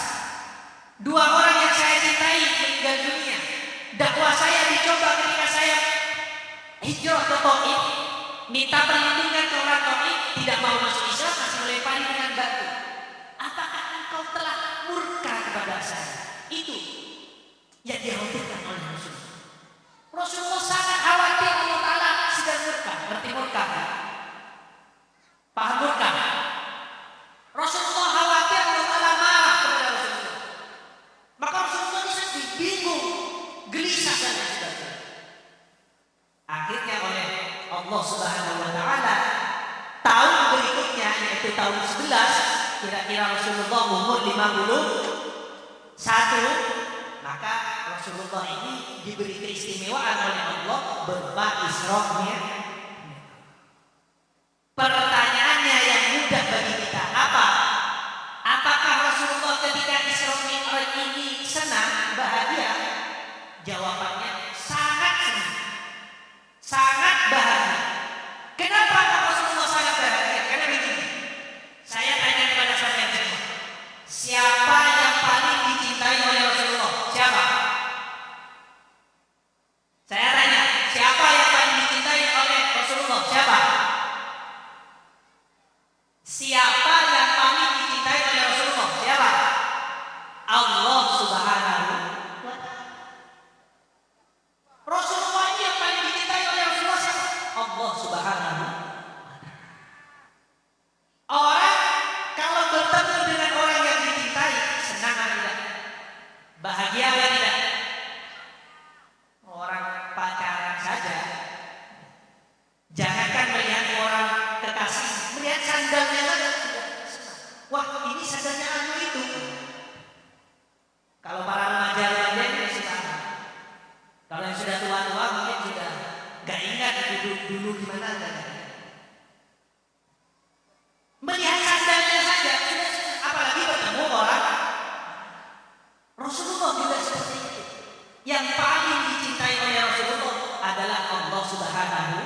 Dua orang yang saya cintai meninggal dunia. Dakwah saya dicoba ketika saya hijrah ke Taif, minta perlindungan ke orang Taif, tidak mau masuk Islam, masih melempari dengan batu. Apakah engkau telah murka kepada saya? Itu yang dikhawatirkan oleh Rasulullah. Rasulullah sangat khawatir Allah Ta'ala sedang murka. Ngerti murka? Pak itu tahun 11, kira-kira Rasulullah umur 51, maka Rasulullah ini diberi keistimewaan oleh Allah berupa Isra Mi'raj. Pertanyaannya yang mudah bagi kita apa? Apakah Rasulullah ketika Isra Mi'raj ini senang, bahagia? Jawabannya sangat senang, sangat bahagia. Kenapa Rasulullah sangat bahagia? Karena begini, saya tanya kepada kalian semua, siapa yang paling dicintai oleh Rasulullah? Siapa? Saya tanya, siapa yang paling dicintai oleh Rasulullah? Siapa? Siapa yang paling dicintai oleh Rasulullah? Siapa? Allah Subhanahu wa Ta'ala. Rasulullah ini yang paling dicintai oleh Rasulullah siapa? Allah Subhanahu wa Ta'ala. Orang kalau bertemu dengan orang yang dicintai, senang atau tidak? Bahagia atau tidak? Orang pacaran saja, jangankan melihat orang kekasih, melihat sandalnya saja sudah senang. Wah, ini sandalnya anu itu. Kalau para remaja ini sudah, kalau yang sudah tua-tua mungkin sudah gak ingat dulu gimana kan. Melihat sandalnya saja sudah senang, apalagi bertemu orang. Rasulullah juga seperti itu. Yang paling dicintai oleh Rasulullah adalah Allah Subhanahu wa Ta'ala.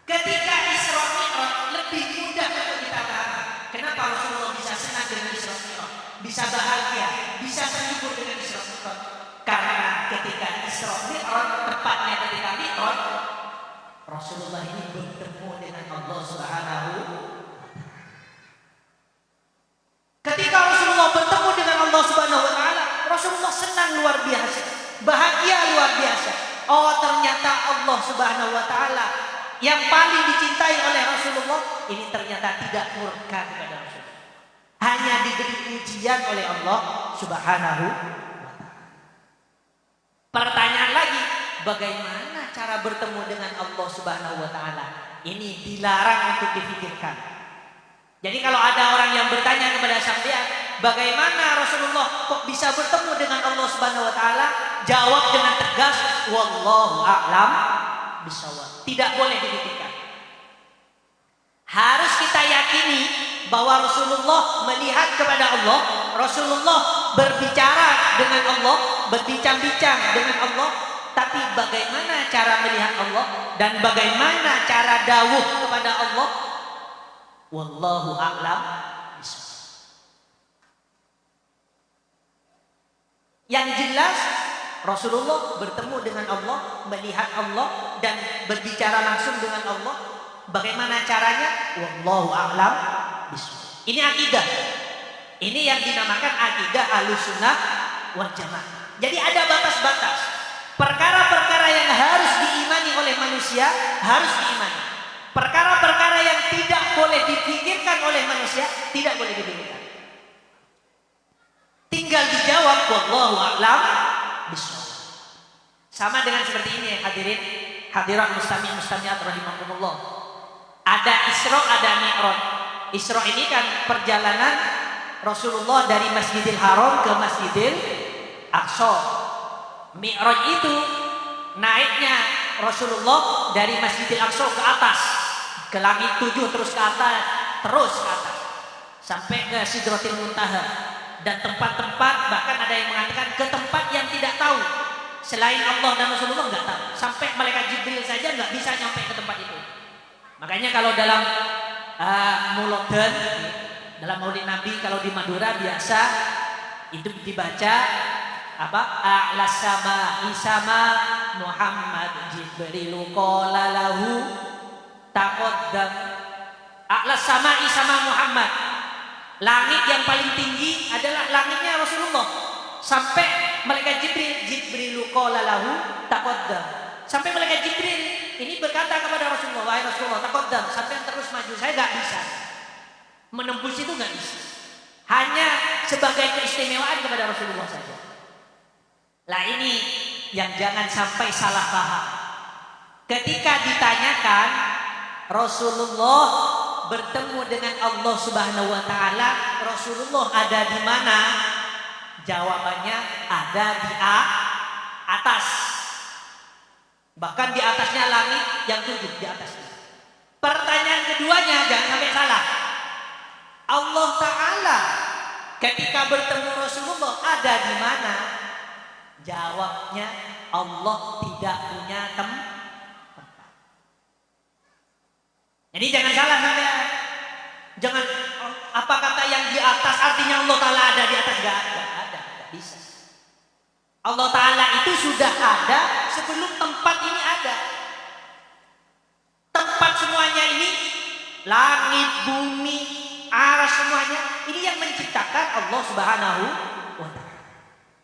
Ketika Isra Mi'raj lebih mudah untuk kita pahami. Kenapa Rasulullah bisa senang dengan Isra Mi'raj? Bisa bahagia, bisa terhibur dengan Isra Mi'raj? Karena ketika Isra Mi'raj, tepatnya ketika Mi'raj, Rasulullah ini bertemu dengan Allah Subhanahu wa Ta'ala. Ketika Rasulullah bertemu dengan Allah Subhanahu wa Ta'ala, Rasulullah senang luar biasa, bahagia luar biasa. Oh, ternyata Allah Subhanahu wa Ta'ala yang paling dicintai oleh Rasulullah ini ternyata tidak murka kepada Rasulullah. Hanya diberi ujian oleh Allah Subhanahu wa Ta'ala. Pertanyaan lagi, bagaimana cara bertemu dengan Allah Subhanahu wa Ta'ala? Ini dilarang untuk dipikirkan. Jadi kalau ada orang yang bertanya kepada sampean, bagaimana Rasulullah kok bisa bertemu dengan Allah Subhanahu wa Ta'ala? Jawab dengan tegas, wallahu a'lam bishawab. Tidak boleh dipikirkan. Harus kita yakini bahwa Rasulullah melihat kepada Allah, Rasulullah berbicara dengan Allah, berbincang-bincang dengan Allah. Tapi bagaimana cara melihat Allah dan bagaimana cara dawuh kepada Allah? Wallahu a'lam bishawab. Yang jelas Rasulullah bertemu dengan Allah, melihat Allah dan berbicara langsung dengan Allah. Bagaimana caranya? Wallahu a'lam bishawab. Ini akidah. Ini yang dinamakan akidah Ahlussunnah wal Jamaah. Jadi ada batas-batas. Perkara-perkara yang harus diimani oleh manusia harus diimani. Perkara-perkara yang tidak boleh dipikirkan oleh manusia tidak boleh dipikirkan. Tinggal dijawab wallahu a'lam bishawab. Sama dengan seperti ini hadirin, hadirat mustami'at rahimakumullah. Ada Isra, ada Mi'raj. Isra ini kan perjalanan Rasulullah dari Masjidil Haram ke Masjidil Aqsa. Mi'raj itu naiknya Rasulullah dari Masjidil Aqsa ke atas, ke langit 7 terus ke atas, sampai ke Sidratil Muntaha. Dan tempat-tempat bahkan ada yang mengatakan ke tempat yang tidak tahu selain Allah dan Rasulullah nggak tahu. Sampai malaikat Jibril saja nggak bisa nyampe ke tempat itu. Makanya kalau dalam Maulidan, dalam Maulid Nabi kalau di Madura biasa itu dibaca apa? A'las sama isama Muhammad Jibril qala lahu taqaddam. A'las sama isama Muhammad. Langit yang paling tinggi adalah langitnya Rasulullah. Sampai malaikat Jibril qala lahu taqaddam. Sampai malaikat Jibril ini berkata kepada Rasulullah, wahai Rasulullah, taqaddam, sampai terus maju, saya enggak bisa. Menembus itu enggak bisa. Hanya sebagai keistimewaan kepada Rasulullah saja. Lah ini yang jangan sampai salah paham. Ketika ditanyakan Rasulullah bertemu dengan Allah Subhanahu wa taala, Rasulullah ada di mana? Jawabannya ada di atas. Bahkan di atasnya langit yang 7, di atasnya. Pertanyaan keduanya jangan sampai salah. Allah taala ketika bertemu Rasulullah ada di mana? Jawabnya Allah tidak punya tempat. Jadi jangan salah sampean. Jangan apa kata yang di atas artinya Allah taala ada di atas, enggak ada, enggak bisa. Allah taala itu sudah ada sebelum tempat ini ada. Tempat semuanya ini, langit, bumi, aras semuanya, ini yang menciptakan Allah Subhanahu wa taala.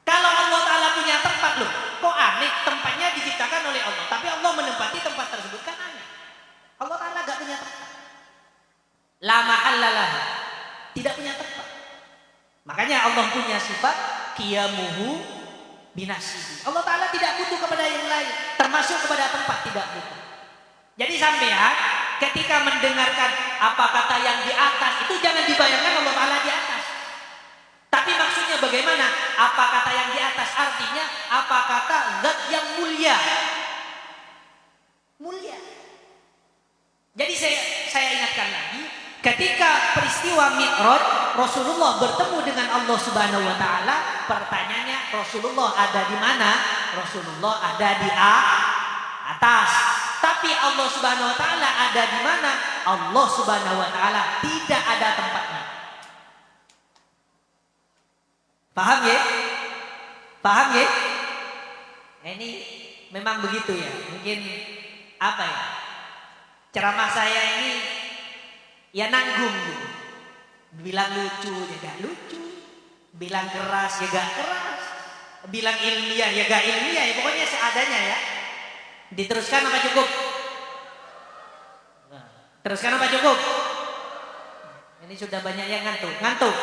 Kalau Allah taala punya tempat, loh, kok aneh, tempatnya diciptakan oleh Allah, tapi Allah menempati tempat tersebut, kan aneh. Allah taala enggak punya tempat. La mahallalah, tidak punya tempat. Makanya Allah punya sifat qiyamuhu binafsihi. Allah taala tidak butuh kepada yang lain, termasuk kepada tempat, tidak butuh. Jadi sampean ketika mendengarkan apa kata yang di atas itu jangan dibayangkan Allah taala di atas. Tapi maksudnya bagaimana? Apa kata yang di atas? Artinya apa kata zat yang mulia. Mulia. Jadi saya ingatkan lagi, ketika peristiwa Mi'raj, Rasulullah bertemu dengan Allah Subhanahu wa taala, pertanyaannya Rasulullah ada di mana? Rasulullah ada di atas. Tapi Allah Subhanahu wa taala ada di mana? Allah Subhanahu wa taala tidak ada tempatnya. Paham ya? Paham ya? Ini memang begitu ya. Mungkin apa ya? Ceramah saya ini ya nanggung gitu. Bilang lucu ya gak lucu, bilang keras ya gak keras, bilang ilmiah ya gak ilmiah, ya pokoknya seadanya ya. Diteruskan apa cukup? Teruskan apa cukup? Ini sudah banyak yang ngantuk.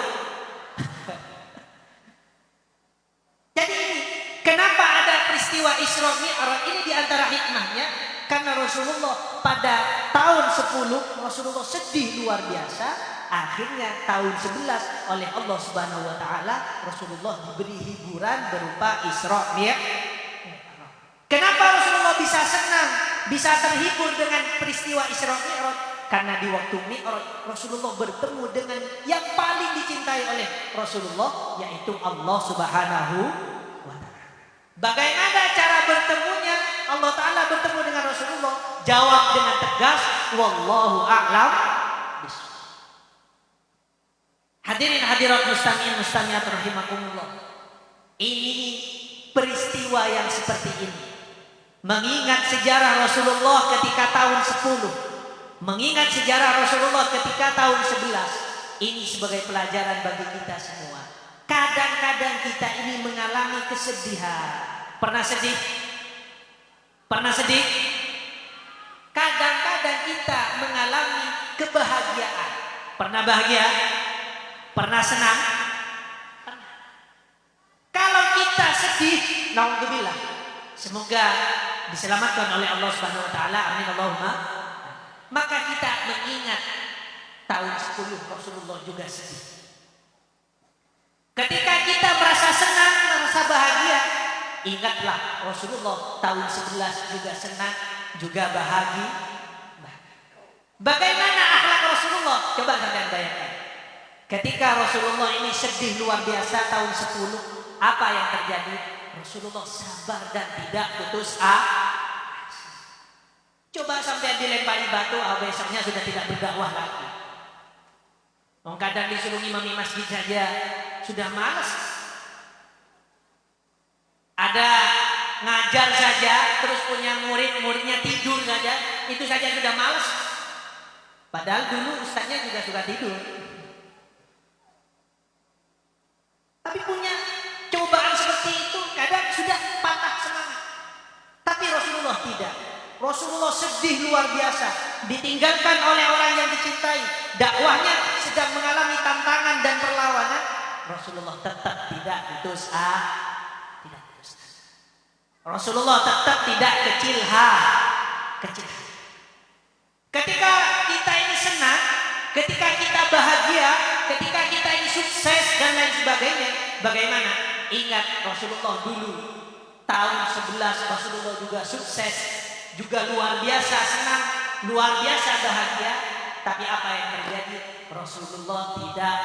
Jadi ini kenapa ada peristiwa Isra Mi'raj ini, diantara hikmahnya karena Rasulullah pada tahun 10 Rasulullah sedih luar biasa. Akhirnya tahun 11 oleh Allah Subhanahu wa taala Rasulullah diberi hiburan berupa Isra Mi'raj. Kenapa Rasulullah bisa senang, bisa terhibur dengan peristiwa Isra Mi'raj? Karena di waktu Mi'raj Rasulullah bertemu dengan yang paling dicintai oleh Rasulullah, yaitu Allah Subhanahu wa taala. Bagaimana cara bertemunya? Allah taala bertemu dengan Rasulullah, jawab dengan tegas, wallahu a'lam bishawab. Hadirin hadirat mustami'in mustami'at rahimakumullah. Ini peristiwa yang seperti ini, mengingat sejarah Rasulullah ketika tahun 10, mengingat sejarah Rasulullah ketika tahun 11, ini sebagai pelajaran bagi kita semua. Kadang-kadang kita ini mengalami kesedihan. Pernah sedih? Pernah sedih? Kadang-kadang kita mengalami kebahagiaan. Pernah bahagia? Pernah senang? Pernah. Kalau kita sedih, naudzubillah, semoga diselamatkan oleh Allah Subhanahu wa taala, amin Allahumma. Maka kita mengingat tahun 10 Rasulullah juga sedih. Ketika kita merasa senang, merasa bahagia, ingatlah Rasulullah tahun 11 juga senang, juga bahagia. Bagaimana akhlak Rasulullah? Coba kalian bayangkan. Ketika Rasulullah ini sedih luar biasa tahun 10, apa yang terjadi? Rasulullah sabar dan tidak putus asa. Coba sampai dilempari batu, besoknya sudah tidak berdakwah lagi. Kadang disuruh imami masjid saja sudah malas. Ada ngajar saja, terus punya muridnya tidur saja, itu saja sudah malas. Padahal dulu ustaznya juga suka tidur. Tapi punya cobaan seperti itu, kadang sudah patah semangat. Tapi Rasulullah tidak. Rasulullah sedih luar biasa, ditinggalkan oleh orang yang dicintai, dakwahnya sedang mengalami tantangan dan perlawanan. Rasulullah tetap tidak putus asa. Rasulullah tetap tidak kecil hati. Ketika kita ini senang, bahagia, ketika kita ini sukses dan lain sebagainya, bagaimana? Ingat Rasulullah dulu tahun 11 Rasulullah juga sukses, juga luar biasa senang, luar biasa bahagia. Tapi apa yang terjadi? Rasulullah tidak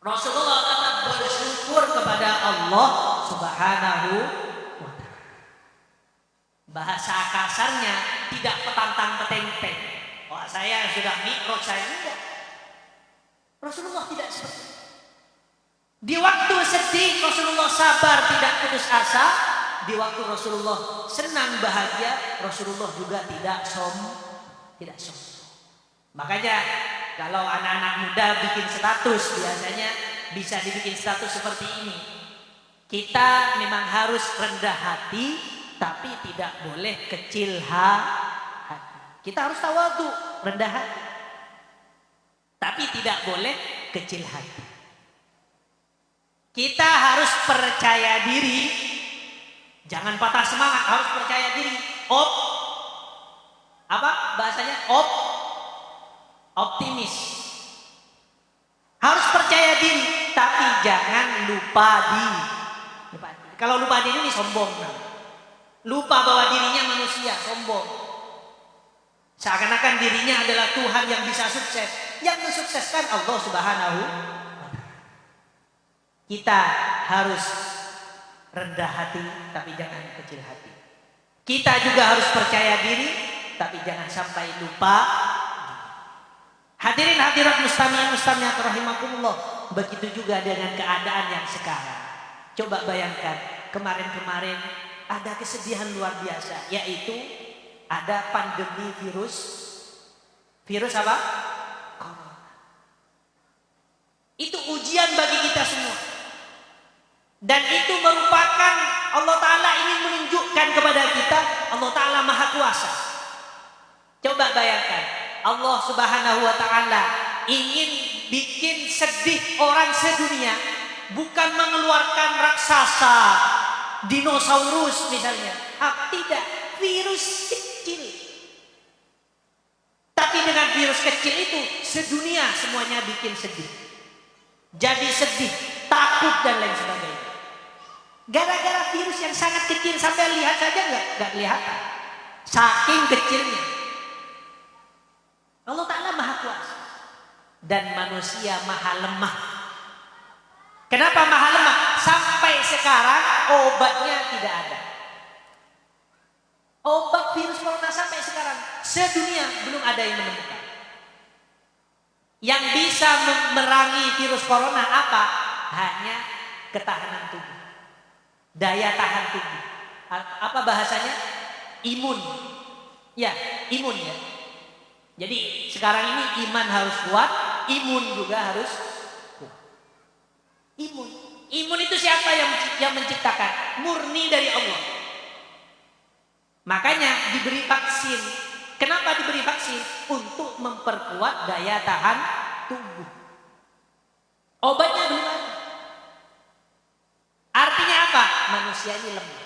Rasulullah tetap bersyukur kepada Allah Subhanahu wa ta'ala. Bahasa kasarnya tidak petantang-petenteng. Wah, saya sudah mikrot, saya enggak. Rasulullah tidak seperti itu. Di waktu sedih Rasulullah sabar, tidak putus asa. Di waktu Rasulullah senang bahagia, Rasulullah juga tidak sombong. Makanya kalau anak-anak muda bikin status, biasanya bisa dibikin status seperti ini. Kita memang harus rendah hati, tapi tidak boleh kecil hati. Kita harus tawadhu, rendah hati, tapi tidak boleh kecil hati. Kita harus percaya diri, jangan patah semangat, harus percaya diri. Optimis. Harus percaya diri, tapi jangan lupa diri. Kalau lupa diri ini sombong. Lupa bahwa dirinya manusia, sombong. Seakan-akan dirinya adalah Tuhan yang bisa sukses. Yang mensukseskan Allah Subhanahu wa ta'ala. Kita harus rendah hati, tapi jangan kecil hati. Kita juga harus percaya diri, tapi jangan sampai lupa. Hadirin hadirat mustami'at rahimakumullah. Begitu juga dengan keadaan yang sekarang. Coba bayangkan, kemarin-kemarin ada kesedihan luar biasa, yaitu ada pandemi virus apa? Corona. Itu ujian bagi kita semua. Dan itu merupakan Allah Ta'ala ingin menunjukkan kepada kita, Allah Ta'ala Maha Kuasa. Coba bayangkan, Allah Subhanahu wa Ta'ala ingin bikin sedih orang sedunia, bukan mengeluarkan raksasa, dinosaurus misalnya. Tidak, virus kecil. Tapi dengan virus kecil itu sedunia semuanya bikin sedih. Jadi sedih, takut dan lain sebagainya. Gara-gara virus yang sangat kecil, sampai lihat saja nggak kelihatan. Saking kecilnya. Allah Ta'ala Maha Kuasa. Dan manusia maha lemah. Kenapa maha lemah? Sampai sekarang obatnya tidak ada. Obat virus corona sampai sekarang sedunia belum ada yang menemukan. Yang bisa memerangi virus corona apa? Hanya ketahanan tubuh. Daya tahan tubuh. Apa bahasanya? Imun. Ya, imun ya. Jadi sekarang ini iman harus kuat, imun juga harus kuat. Imun itu siapa yang menciptakan? Murni dari Allah. Makanya diberi vaksin. Kenapa diberi vaksin? Untuk memperkuat daya tahan tubuh. Obatnya belum ada. Artinya apa? Manusia ini lemah.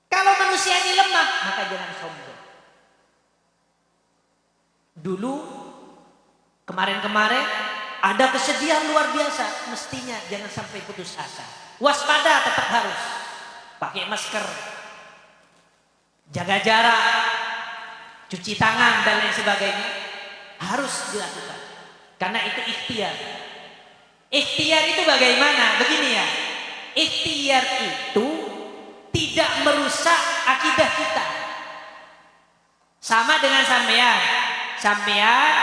Kalau manusia ini lemah, maka jangan sombong. Dulu kemarin-kemarin ada kesedihan luar biasa, mestinya jangan sampai putus asa. Waspada tetap harus. Pakai masker, jaga jarak, cuci tangan dan lain sebagainya harus dilakukan. Karena itu ikhtiar. Ikhtiar itu bagaimana? Begini ya. Ikhtiar itu tidak merusak akidah kita. Sama dengan sampean. Sampean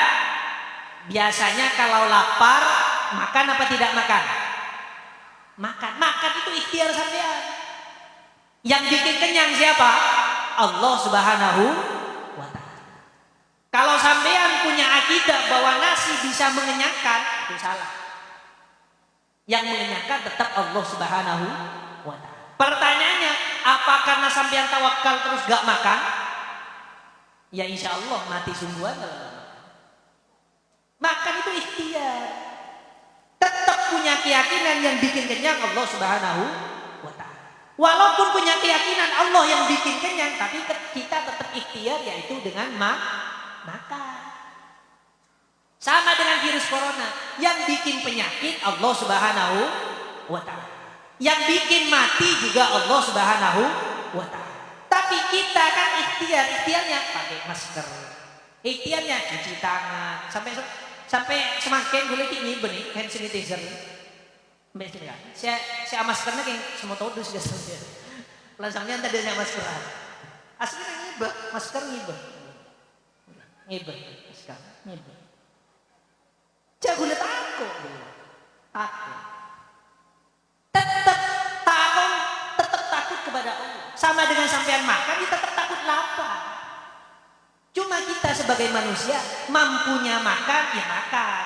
biasanya kalau lapar makan apa tidak makan? Makan itu ikhtiar sampean. Yang bikin kenyang siapa? Allah Subhanahu wa ta'ala. Kalau sampean punya akidah bahwa nasi bisa mengenyangkan, itu salah. Yang mengenyangkan tetap Allah Subhanahu wa ta'ala. Pertanyaannya, apa karena sampean tawakal terus gak makan? Ya insya Allah mati sungguhan. Makan itu ikhtiar. Tetap punya keyakinan yang bikin kenyang Allah Subhanahu wa ta'ala. Walaupun punya keyakinan Allah yang bikin kenyang, tapi kita tetap ikhtiar, yaitu dengan makan. Sama dengan virus corona, yang bikin penyakit Allah Subhanahu wa taala. Yang bikin mati juga Allah Subhanahu wa taala. Tapi kita kan ikhtiarnya pakai masker. Ikhtiarnya cuci tangan, sampai semakin boleh tinggi benih hand sanitizer. Mbak sini kan. Saya maskernya kayak semua tahu dus guys. Langsungnya tadi ada masker. Aslinya ngibah, masker ngibah. Ngibah, masker ngibah. Jago lihat aku. Tetap takut kepada Allah. Sama dengan sampean makan, kita tetap takut lapar. Cuma kita sebagai manusia mampunya makan, ya makan.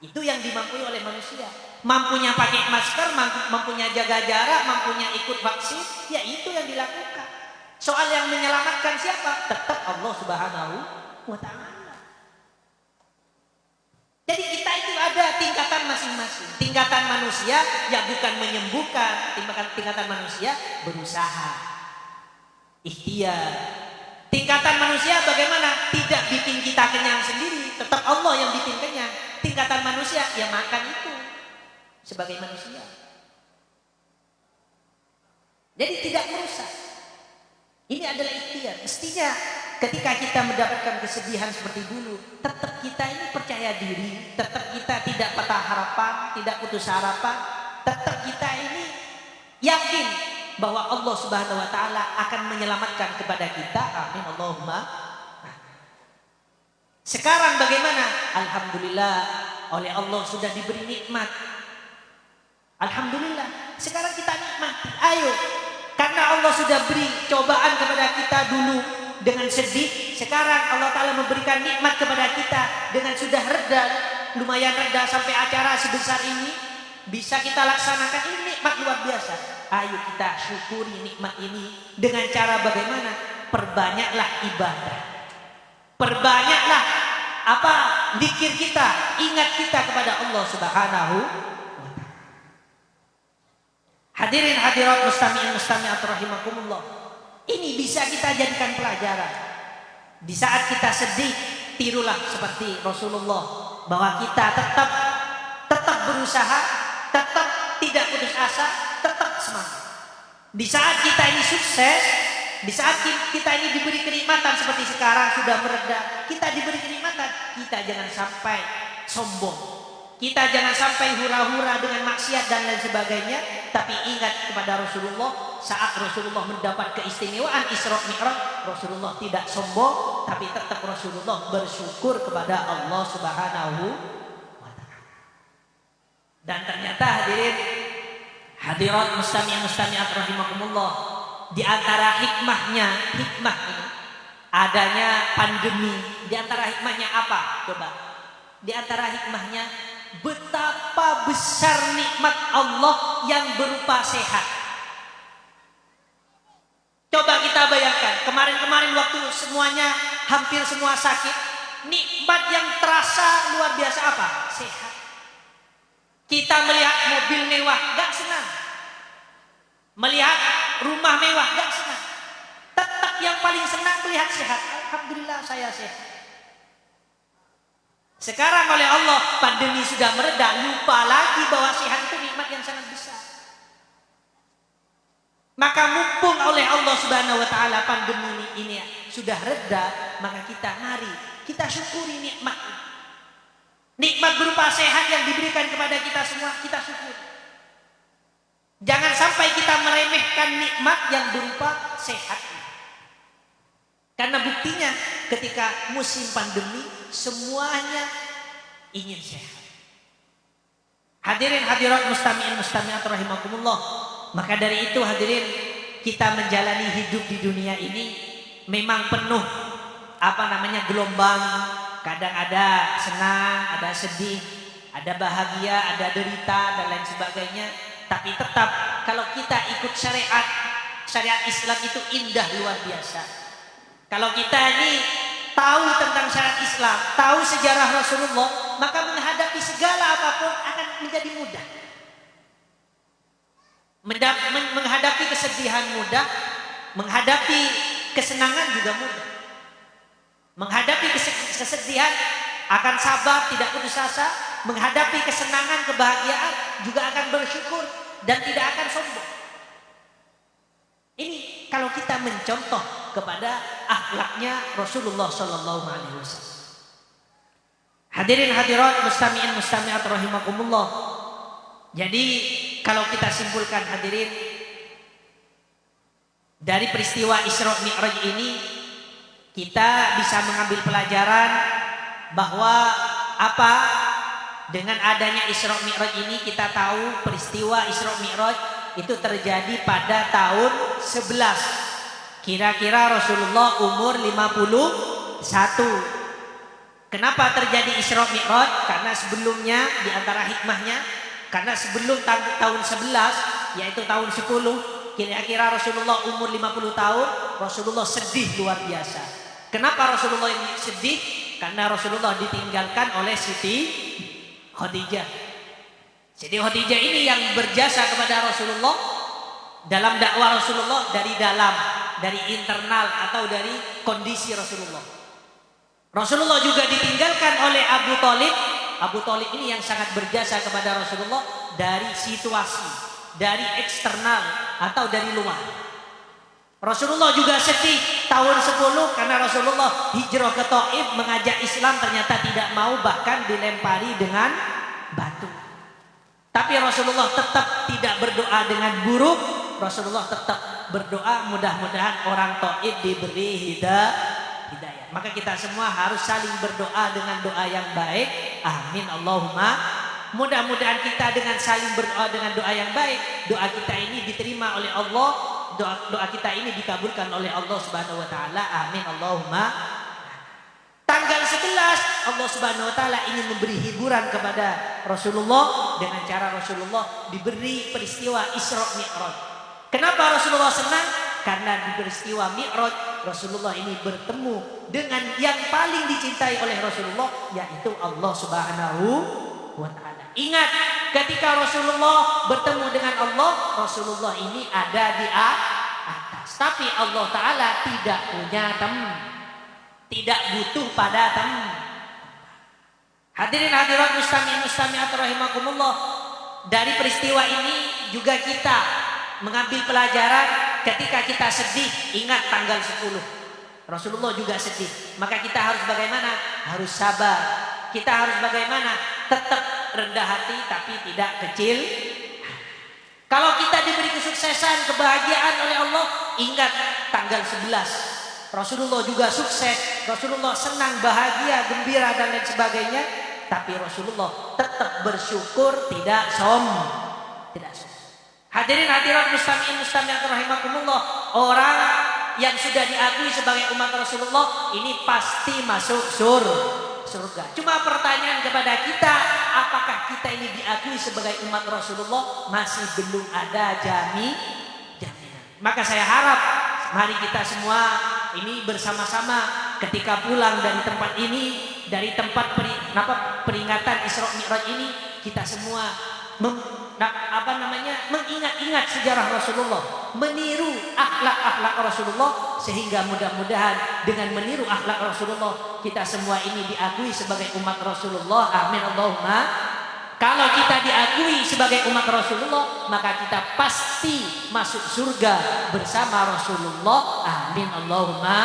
Itu yang dimampui oleh manusia. Mampunya pakai masker, mampunya jaga jarak, mampunya ikut vaksin, ya itu yang dilakukan. Soal yang menyelamatkan siapa? Tetap Allah Subhanahu wa taala. Jadi kita itu ada tingkatan masing-masing. Tingkatan manusia ya bukan menyembuhkan, tingkatan manusia berusaha. Ikhtiar. Tingkatan manusia bagaimana? Tidak bikin kita kenyang sendiri, tetap Allah yang bikin kenyang. Tingkatan manusia ya makan itu sebagai manusia. Jadi tidak merusak. Ini adalah ikhtiar. Mestinya ketika kita mendapatkan kesedihan seperti dulu, tetap kita ini percaya diri, tetap kita tidak patah harapan, tidak putus harapan, tetap kita ini yakin bahwa Allah Subhanahu wa taala akan menyelamatkan kepada kita. Amin Allahumma. Sekarang bagaimana? Alhamdulillah, oleh Allah sudah diberi nikmat. Alhamdulillah, sekarang kita nikmati. Ayo, karena Allah sudah beri cobaan kepada kita dulu dengan sedih, sekarang Allah Ta'ala memberikan nikmat kepada kita dengan sudah reda, lumayan reda sampai acara sebesar ini bisa kita laksanakan. Ini nikmat luar biasa. Ayo kita syukuri nikmat ini dengan cara bagaimana? Perbanyaklah ibadah, perbanyaklah zikir kita, ingat kita kepada Allah Subhanahu wa taala. Hadirin hadirat mustami'in mustami'at rahimakumullah. Ini bisa kita jadikan pelajaran. Di saat kita sedih, tirulah seperti Rasulullah, bahwa kita tetap berusaha, tetap tidak putus asa, tetap semangat. Di saat kita ini sukses, di saat kita ini diberi kenikmatan seperti sekarang sudah mereda, kita diberi kenikmatan, kita jangan sampai sombong. Kita jangan sampai hura-hura dengan maksiat dan lain sebagainya, tapi ingat kepada Rasulullah. Saat Rasulullah mendapat keistimewaan Isra Mi'raj, Rasulullah tidak sombong, tapi tetap Rasulullah bersyukur kepada Allah Subhanahu wa taala. Dan ternyata hadirin hadirat mustami'in mustami'at rahimakumullah, di antara hikmah ini adanya pandemi. Di antara hikmahnya apa? Coba. Di antara hikmahnya betapa besar nikmat Allah yang berupa sehat. Coba kita bayangkan, kemarin-kemarin waktu semuanya hampir semua sakit, nikmat yang terasa luar biasa apa? Sehat. Kita melihat mobil mewah, gak senang. Melihat rumah mewah, gak senang. Tetap yang paling senang melihat sehat. Alhamdulillah saya sehat. Sekarang oleh Allah pandemi sudah mereda, lupa lagi bahwa sehat itu nikmat yang sangat besar. Maka mumpung oleh Allah Subhanahu wa taala pandemi ini sudah reda, maka mari kita syukuri nikmat. Nikmat berupa sehat yang diberikan kepada kita semua, kita syukuri. Jangan sampai kita meremehkan nikmat yang berupa sehat. Karena buktinya ketika musim pandemi semuanya ingin sehat. Hadirin hadirat mustami'in mustami'at rahimakumullah. Maka dari itu hadirin, kita menjalani hidup di dunia ini memang penuh gelombang. Kadang ada senang, ada sedih, ada bahagia, ada derita dan lain sebagainya. Tapi tetap kalau kita ikut syariat Islam itu indah luar biasa. Kalau kita ini tahu tentang syariat Islam, tahu sejarah Rasulullah, maka menghadapi segala apapun akan menjadi mudah. Menghadapi kesedihan mudah, menghadapi kesenangan juga mudah. Menghadapi kesedihan akan sabar, tidak putus asa, menghadapi kesenangan, kebahagiaan, juga akan bersyukur dan tidak akan sombong. Ini kalau kita mencontoh kepada akhlaknya Rasulullah Sallallahu Alaihi Wasallam. Hadirin hadirat mustami'in mustami'at rahimakumullah. Jadi kalau kita simpulkan hadirin, dari peristiwa Isra Mi'raj ini kita bisa mengambil pelajaran bahwa apa, dengan adanya Isra Mi'raj ini kita tahu peristiwa Isra Mi'raj itu terjadi pada tahun 11. Kira-kira Rasulullah umur 51. Kenapa terjadi Isra Mi'raj? Karena sebelumnya di antara hikmahnya, karena sebelum tahun 11 yaitu tahun 10, kira-kira Rasulullah umur 50 tahun, Rasulullah sedih luar biasa. Kenapa Rasulullah ini sedih? Karena Rasulullah ditinggalkan oleh Siti Khadijah. Siti Khadijah ini yang berjasa kepada Rasulullah dalam dakwah Rasulullah dari dalam, dari internal atau dari kondisi Rasulullah. Rasulullah juga ditinggalkan oleh Abu Thalib. Abu Thalib ini yang sangat berjasa kepada Rasulullah dari situasi, dari eksternal atau dari luar. Rasulullah juga sedih tahun 10 karena Rasulullah hijrah ke Taif mengajak Islam, ternyata tidak mau, bahkan dilempari dengan batu. Tapi Rasulullah tetap tidak berdoa dengan buruk. Rasulullah tetap berdoa mudah-mudahan orang Taif diberi hidayah. Maka kita semua harus saling berdoa dengan doa yang baik. Amin Allahumma. Mudah-mudahan kita dengan saling berdoa dengan doa yang baik, doa kita ini diterima oleh Allah, doa kita ini dikabulkan oleh Allah Subhanahu wa taala. Amin Allahumma. Tanggal 11 Allah Subhanahu wa taala ingin memberi hiburan kepada Rasulullah dengan cara Rasulullah diberi peristiwa Isra Mi'raj. Kenapa Rasulullah senang? Karena di peristiwa Mi'raj Rasulullah ini bertemu dengan yang paling dicintai oleh Rasulullah, yaitu Allah Subhanahu wa taala. Ingat, ketika Rasulullah bertemu dengan Allah, Rasulullah ini ada di atas. Tapi Allah taala tidak punya teman, tidak butuh pada teman. Hadirin hadirat mustami'in mustami'at rahimakumullah. Dari peristiwa ini juga kita mengambil pelajaran, ketika kita sedih, ingat tanggal 10. Rasulullah juga sedih. Maka kita harus bagaimana? Harus sabar. Kita harus bagaimana? Tetap rendah hati tapi tidak kecil. Kalau kita diberi kesuksesan, kebahagiaan oleh Allah, ingat tanggal 11. Rasulullah juga sukses, Rasulullah senang, bahagia, gembira dan lain sebagainya. Tapi Rasulullah tetap bersyukur, tidak sombong. Hadirin hadirat mustami'in mustami'at rahimakumullah. Orang yang sudah diakui sebagai umat Rasulullah ini pasti masuk surga. Cuma pertanyaan kepada kita, apakah kita ini diakui sebagai umat Rasulullah? Masih belum ada jaminan. Maka saya harap mari kita semua ini bersama-sama ketika pulang dari tempat ini, dari tempat peringatan Isra Mi'raj ini, kita semua mengingat-ingat sejarah Rasulullah, meniru akhlak-akhlak Rasulullah, sehingga mudah-mudahan dengan meniru akhlak Rasulullah kita semua ini diakui sebagai umat Rasulullah. Amin Allahumma. Kalau kita diakui sebagai umat Rasulullah, maka kita pasti masuk surga bersama Rasulullah. Amin Allahumma.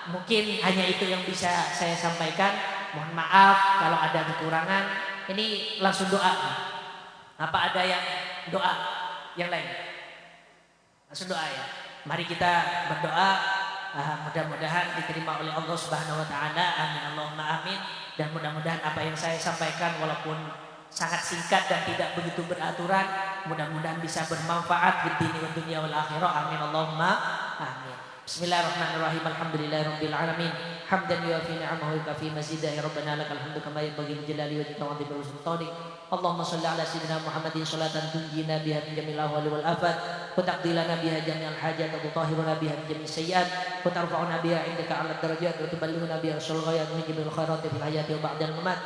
Mungkin hanya itu yang bisa saya sampaikan. Mohon maaf kalau ada kekurangan. Ini langsung doa. Apa ada yang doa yang lain? Langsung doa ya. Mari kita berdoa, mudah-mudahan diterima oleh Allah Subhanahu wa taala. Amin Allahumma amin. Dan mudah-mudahan apa yang saya sampaikan walaupun sangat singkat dan tidak begitu beraturan, mudah-mudahan bisa bermanfaat di dunia dan dunia wal akhirah. Amin Allahumma amin. Bismillahirrahmanirrahim. Alhamdulillahirabbil alamin. Hamdan yuafi ni'amahu wa yukafi mazidah. Ya Rabbana lakal hamdu kama yanbaghi li jalali wajhika wa 'azimi sultanik. Allahumma shalli ala sayyidina Muhammadin salatan tunjina biha min jamil ahwali wal afat wa taqdilana biha jami'al hajat wa tutahhiruna biha min jami'is sayyi'at wa tarfa'una biha 'indaka 'ala darajat wa tuballighuna biha sul ghayat min jami'il khairat fil hayati wa ba'dal mamat.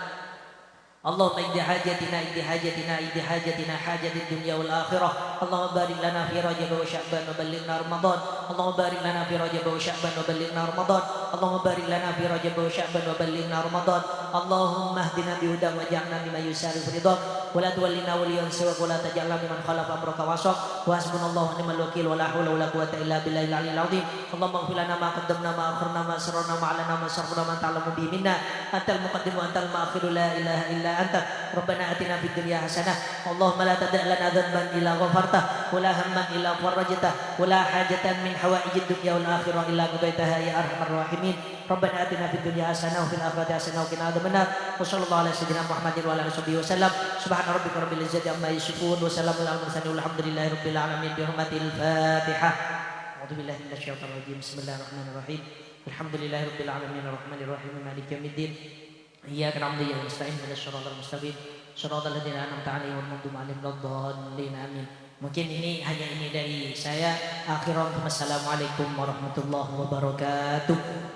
اللهم اقض حاجتنا اقض حاجتنا اقض حاجتنا حاجة الدنيا والآخرة. اللهم بارك لنا في رجب وشعبان وبلغنا رمضان. اللهم بارك لنا في رجب وشعبان وبلغنا رمضان. اللهم بارك لنا في رجب وشعبان وبلغنا رمضان. اللهم اهدنا بهداك واجعلنا ممن يسارع في رضاك ولا تولنا وليا سواك ولا تجعلنا ممن خالف امرك وعصاك وحسبنا الله ونعم الوكيل ولا حول ولا قوة الا بالله العلي العظيم. اللهم اغفر لنا ما قدمنا ما اخرنا ما اسررنا ما اعلنا ما اسرفنا ما تعلم به منا انت المقدم وانت المؤخر لا اله الا انت. ربنا اتنا في الدنيا حسنة. اللهم لا تدع لنا ذنبا الا غفرته ولا هما الا فرجته ولا حاجة من حوائج الدنيا والاخرة الا قضيتها يا ارحم الراحمين. ربنا اتنا في الدنيا حسنة وفي الاخرة حسنة وقنا عذاب النار. وصلى الله على سيدنا محمد وعلى اله وصحبه وسلم. سبحان ربك رب العزة عما يصفون وسلام على المرسلين والحمد لله رب العالمين. بحرمة الفاتحة. أعوذ بالله من الشيطان الرجيم. بسم الله الرحمن الرحيم. الحمد لله رب العالمين الرحمن الرحيم مالك يوم الدين. إياك نعبد وإياك نستعين اهدنا الصراط المستقيم صراط الذين أنعمت عليهم غير المغضوب عليهم ولا الضالين آمين. Mungkin hanya ini dari saya. Akhiran, wassalamualaikum warahmatullahi wabarakatuh.